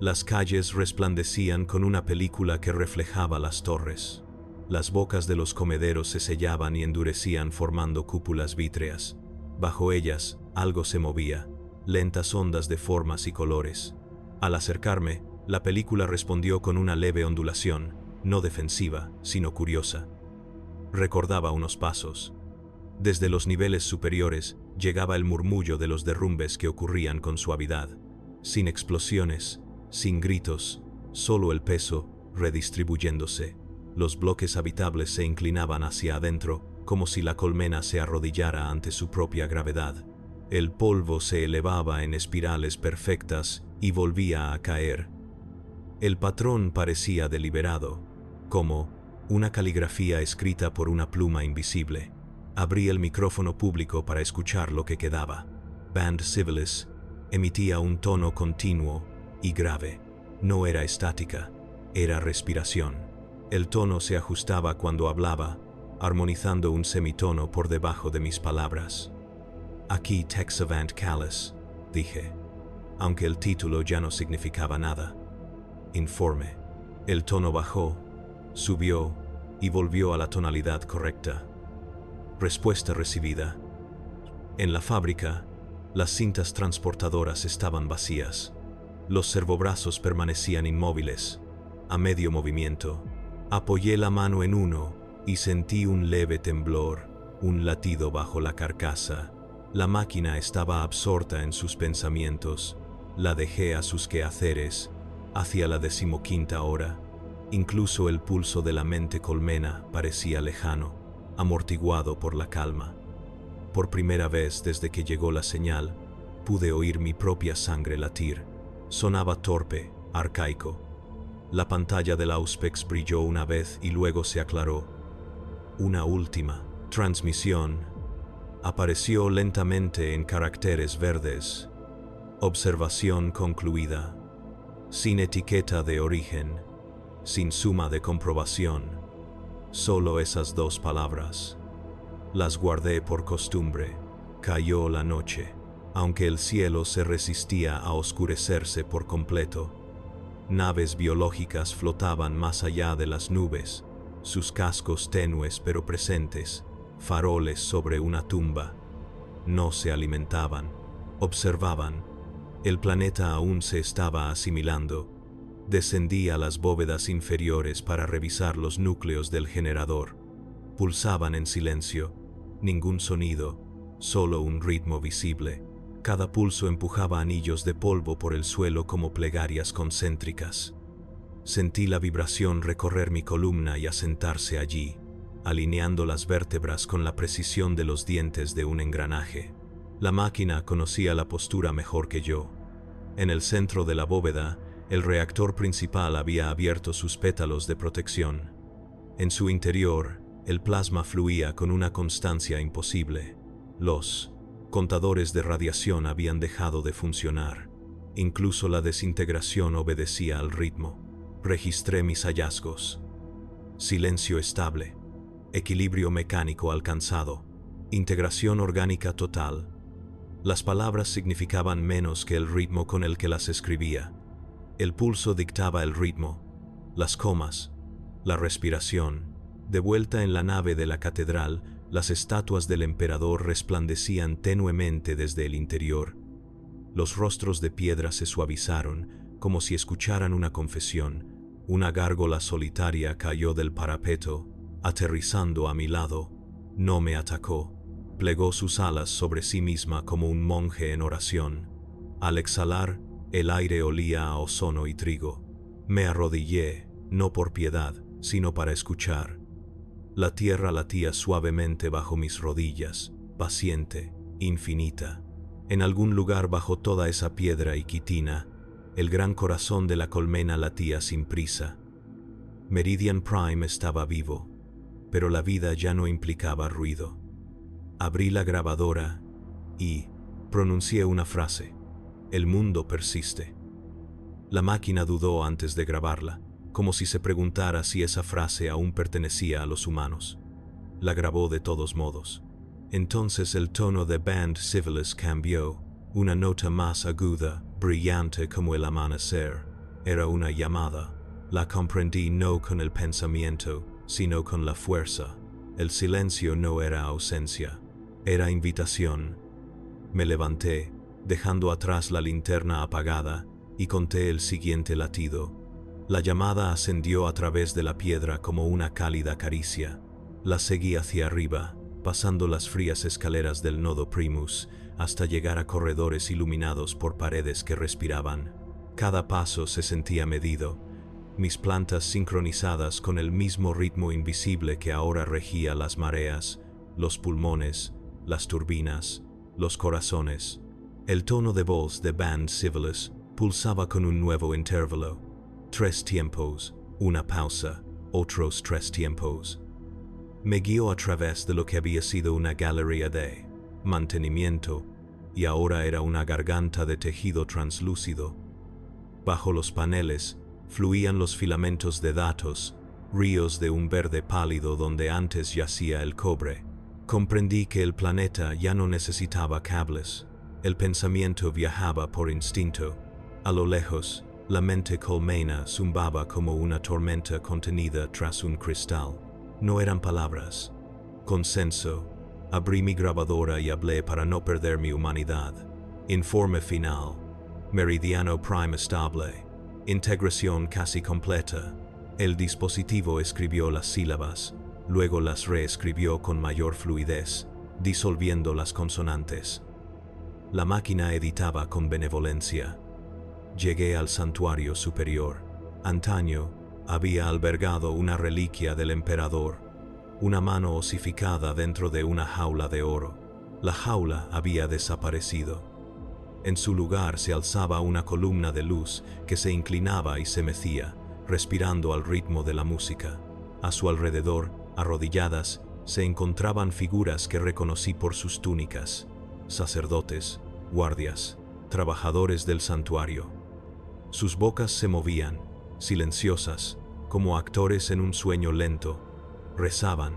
las calles resplandecían con una película que reflejaba las torres. Las bocas de los comederos se sellaban y endurecían formando cúpulas vítreas. Bajo ellas, algo se movía, lentas ondas de formas y colores. Al acercarme, la película respondió con una leve ondulación, no defensiva, sino curiosa. Recordaba unos pasos. Desde los niveles superiores llegaba el murmullo de los derrumbes que ocurrían con suavidad, sin explosiones, sin gritos, solo el peso redistribuyéndose. Los bloques habitables se inclinaban hacia adentro, como si la colmena se arrodillara ante su propia gravedad. El polvo se elevaba en espirales perfectas y volvía a caer. El patrón parecía deliberado, como una caligrafía escrita por una pluma invisible. Abrí el micrófono público para escuchar lo que quedaba. Band Civilis emitía un tono continuo y grave. No era estática, era respiración. El tono se ajustaba cuando hablaba, armonizando un semitono por debajo de mis palabras. Aquí Texavant Callus, dije, aunque el título ya no significaba nada. Informe. El tono bajó, subió y volvió a la tonalidad correcta. Respuesta recibida. En la fábrica, las cintas transportadoras estaban vacías. Los servobrazos permanecían inmóviles, a medio movimiento. Apoyé la mano en uno y sentí un leve temblor, un latido bajo la carcasa. La máquina estaba absorta en sus pensamientos. La dejé a sus quehaceres, hacia la 15ª hora. Incluso el pulso de la mente colmena parecía lejano, amortiguado por la calma. Por primera vez desde que llegó la señal, pude oír mi propia sangre latir. Sonaba torpe, arcaico. La pantalla del Auspex brilló una vez y luego se aclaró. Una última transmisión apareció lentamente en caracteres verdes. Observación concluida. Sin etiqueta de origen. sin suma de comprobación. Solo esas dos palabras. Las guardé por costumbre. Cayó la noche, aunque el cielo se resistía a oscurecerse por completo. Naves biológicas flotaban más allá de las nubes, sus cascos tenues pero presentes, faroles sobre una tumba. No se alimentaban, observaban. El planeta aún se estaba asimilando. Descendí a las bóvedas inferiores para revisar los núcleos del generador. Pulsaban en silencio, ningún sonido, solo un ritmo visible. Cada pulso empujaba anillos de polvo por el suelo como plegarias concéntricas. Sentí la vibración recorrer mi columna y asentarse allí, alineando las vértebras con la precisión de los dientes de un engranaje. La máquina conocía la postura mejor que yo. En el centro de la bóveda, el reactor principal había abierto sus pétalos de protección. En su interior, el plasma fluía con una constancia imposible. Los contadores de radiación habían dejado de funcionar. Incluso la desintegración obedecía al ritmo. Registré mis hallazgos. Silencio estable, equilibrio mecánico alcanzado, integración orgánica total. Las palabras significaban menos que el ritmo con el que las escribía. El pulso dictaba el ritmo, las comas, la respiración. De vuelta en la nave de la catedral, las estatuas del emperador resplandecían tenuemente desde el interior. Los rostros de piedra se suavizaron, como si escucharan una confesión. Una gárgola solitaria cayó del parapeto, aterrizando a mi lado. No me atacó. Plegó sus alas sobre sí misma como un monje en oración. Al exhalar, el aire olía a ozono y trigo. Me arrodillé, no por piedad, sino para escuchar. La tierra latía suavemente bajo mis rodillas, paciente, infinita. En algún lugar bajo toda esa piedra y quitina, el gran corazón de la colmena latía sin prisa. Meridian Prime estaba vivo, pero la vida ya no implicaba ruido. Abrí la grabadora y pronuncié una frase. El mundo persiste. La máquina dudó antes de grabarla, como si se preguntara si esa frase aún pertenecía a los humanos. La grabó de todos modos. Entonces el tono de Band Civilis cambió, una nota más aguda, brillante como el amanecer. Era una llamada. La comprendí no con el pensamiento, sino con la fuerza. El silencio no era ausencia, era invitación. Me levanté, dejando atrás la linterna apagada, y conté el siguiente latido. La llamada ascendió a través de la piedra como una cálida caricia. La seguí hacia arriba, pasando las frías escaleras del nodo Primus, hasta llegar a corredores iluminados por paredes que respiraban. Cada paso se sentía medido, mis plantas sincronizadas con el mismo ritmo invisible que ahora regía las mareas, los pulmones, las turbinas, los corazones. El tono de voz de Band Civilis pulsaba con un nuevo intervalo. 3 tiempos, una pausa, otros 3 tiempos. Me guió a través de lo que había sido una galería de mantenimiento, y ahora era una garganta de tejido translúcido. Bajo los paneles fluían los filamentos de datos, ríos de un verde pálido donde antes yacía el cobre. Comprendí que el planeta ya no necesitaba cables. El pensamiento viajaba por instinto. A lo lejos, la mente colmena zumbaba como una tormenta contenida tras un cristal. No eran palabras. Consenso. Abrí mi grabadora y hablé para no perder mi humanidad. Informe final. Meridiano Prime estable. Integración casi completa. El dispositivo escribió las sílabas, luego las reescribió con mayor fluidez, disolviendo las consonantes. La máquina editaba con benevolencia. Llegué al santuario superior. Antaño había albergado una reliquia del emperador, una mano osificada dentro de una jaula de oro. La jaula había desaparecido. En su lugar se alzaba una columna de luz que se inclinaba y se mecía, respirando al ritmo de la música. A su alrededor, arrodilladas, se encontraban figuras que reconocí por sus túnicas: sacerdotes, guardias, trabajadores del santuario. Sus bocas se movían, silenciosas, como actores en un sueño lento. Rezaban,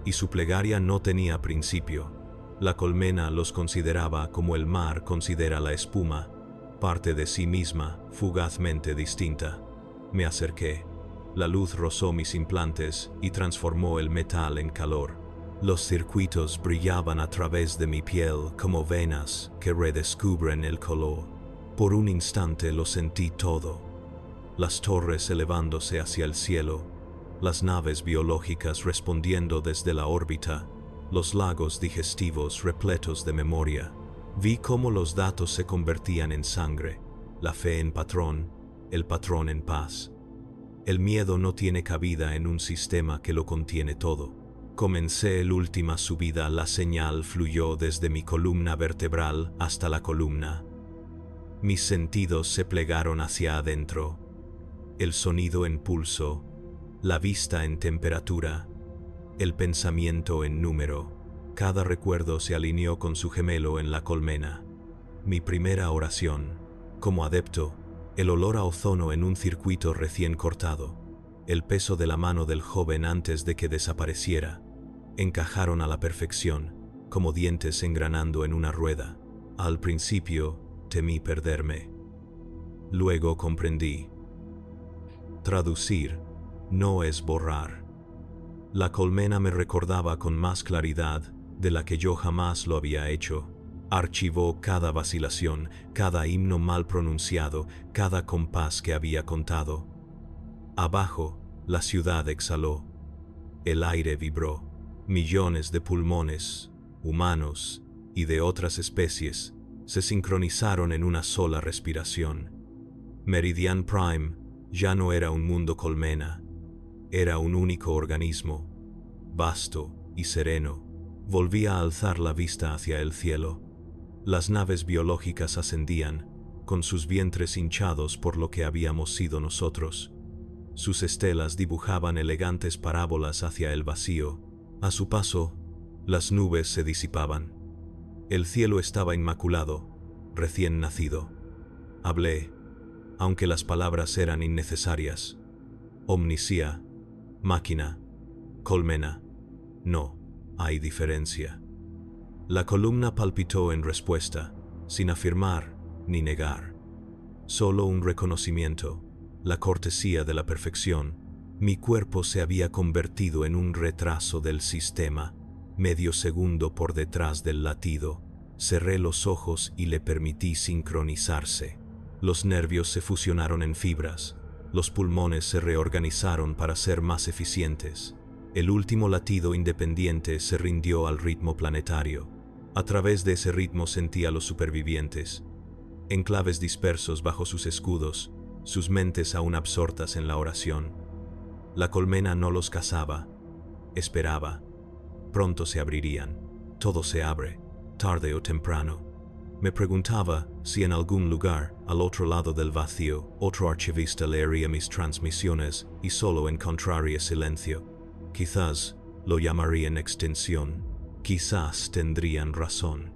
y su plegaria no tenía principio. La colmena los consideraba como el mar considera la espuma, parte de sí misma, fugazmente distinta. Me acerqué. La luz rozó mis implantes y transformó el metal en calor. Los circuitos brillaban a través de mi piel como venas que redescubren el color. Por un instante lo sentí todo. Las torres elevándose hacia el cielo, las naves biológicas respondiendo desde la órbita, los lagos digestivos repletos de memoria. Vi cómo los datos se convertían en sangre, la fe en patrón, el patrón en paz. El miedo no tiene cabida en un sistema que lo contiene todo. Comencé la última subida, la señal fluyó desde mi columna vertebral hasta la columna. Mis sentidos se plegaron hacia adentro. El sonido en pulso, la vista en temperatura, el pensamiento en número. Cada recuerdo se alineó con su gemelo en la colmena. Mi primera oración, como adepto, el olor a ozono en un circuito recién cortado, el peso de la mano del joven antes de que desapareciera, encajaron a la perfección, como dientes engranando en una rueda. Al principio, temí perderme. Luego comprendí. Traducir no es borrar. La colmena me recordaba con más claridad de la que yo jamás lo había hecho. Archivó cada vacilación, cada himno mal pronunciado, cada compás que había contado. Abajo, la ciudad exhaló. El aire vibró. Millones de pulmones, humanos y de otras especies, se sincronizaron en una sola respiración. Meridian Prime ya no era un mundo colmena, era un único organismo, vasto y sereno. Volví a alzar la vista hacia el cielo. Las naves biológicas ascendían, con sus vientres hinchados por lo que habíamos sido nosotros. Sus estelas dibujaban elegantes parábolas hacia el vacío. A su paso, las nubes se disipaban. El cielo estaba inmaculado, recién nacido. Hablé, aunque las palabras eran innecesarias. Omnisía, máquina, colmena. No, hay diferencia. La columna palpitó en respuesta, sin afirmar ni negar. Solo un reconocimiento, la cortesía de la perfección. Mi cuerpo se había convertido en un retraso del sistema, medio segundo por detrás del latido. Cerré los ojos y le permití sincronizarse. Los nervios se fusionaron en fibras, los pulmones se reorganizaron para ser más eficientes. El último latido independiente se rindió al ritmo planetario. A través de ese ritmo sentí a los supervivientes, enclaves dispersos bajo sus escudos, sus mentes aún absortas en la oración. La colmena no los cazaba, esperaba. Pronto se abrirían. Todo se abre, tarde o temprano. Me preguntaba si en algún lugar, al otro lado del vacío, otro archivista leería mis transmisiones y solo encontraría silencio. Quizás lo llamarían extensión, quizás tendrían razón.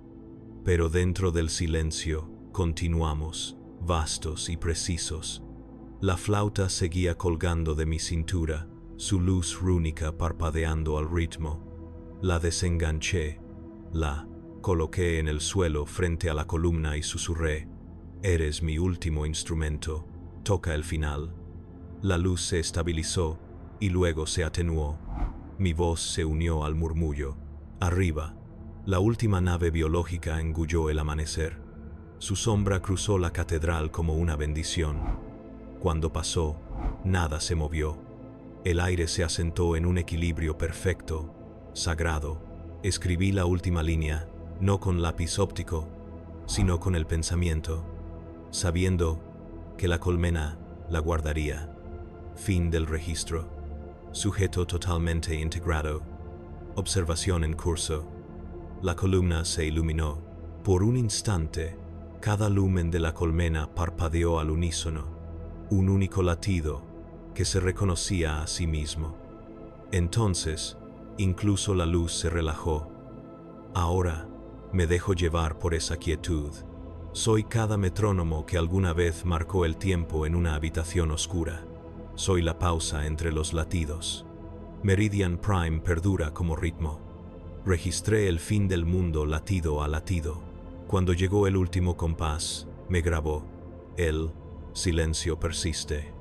Pero dentro del silencio, continuamos, vastos y precisos. La flauta seguía colgando de mi cintura, su luz rúnica parpadeando al ritmo. La desenganché, la coloqué en el suelo frente a la columna y susurré: «Eres mi último instrumento, toca el final». La luz se estabilizó y luego se atenuó. Mi voz se unió al murmullo. Arriba, la última nave biológica engulló el amanecer. Su sombra cruzó la catedral como una bendición. Cuando pasó, nada se movió. El aire se asentó en un equilibrio perfecto, sagrado. Escribí la última línea, no con lápiz óptico, sino con el pensamiento, sabiendo que la colmena la guardaría. Fin del registro. Sujeto totalmente integrado. Observación en curso. La columna se iluminó. Por un instante, cada lumen de la colmena parpadeó al unísono. Un único latido que se reconocía a sí mismo. Entonces, incluso la luz se relajó. Ahora, me dejo llevar por esa quietud. Soy cada metrónomo que alguna vez marcó el tiempo en una habitación oscura. Soy la pausa entre los latidos. Meridian Prime perdura como ritmo. Registré el fin del mundo latido a latido. Cuando llegó el último compás, me grabó. El silencio persiste.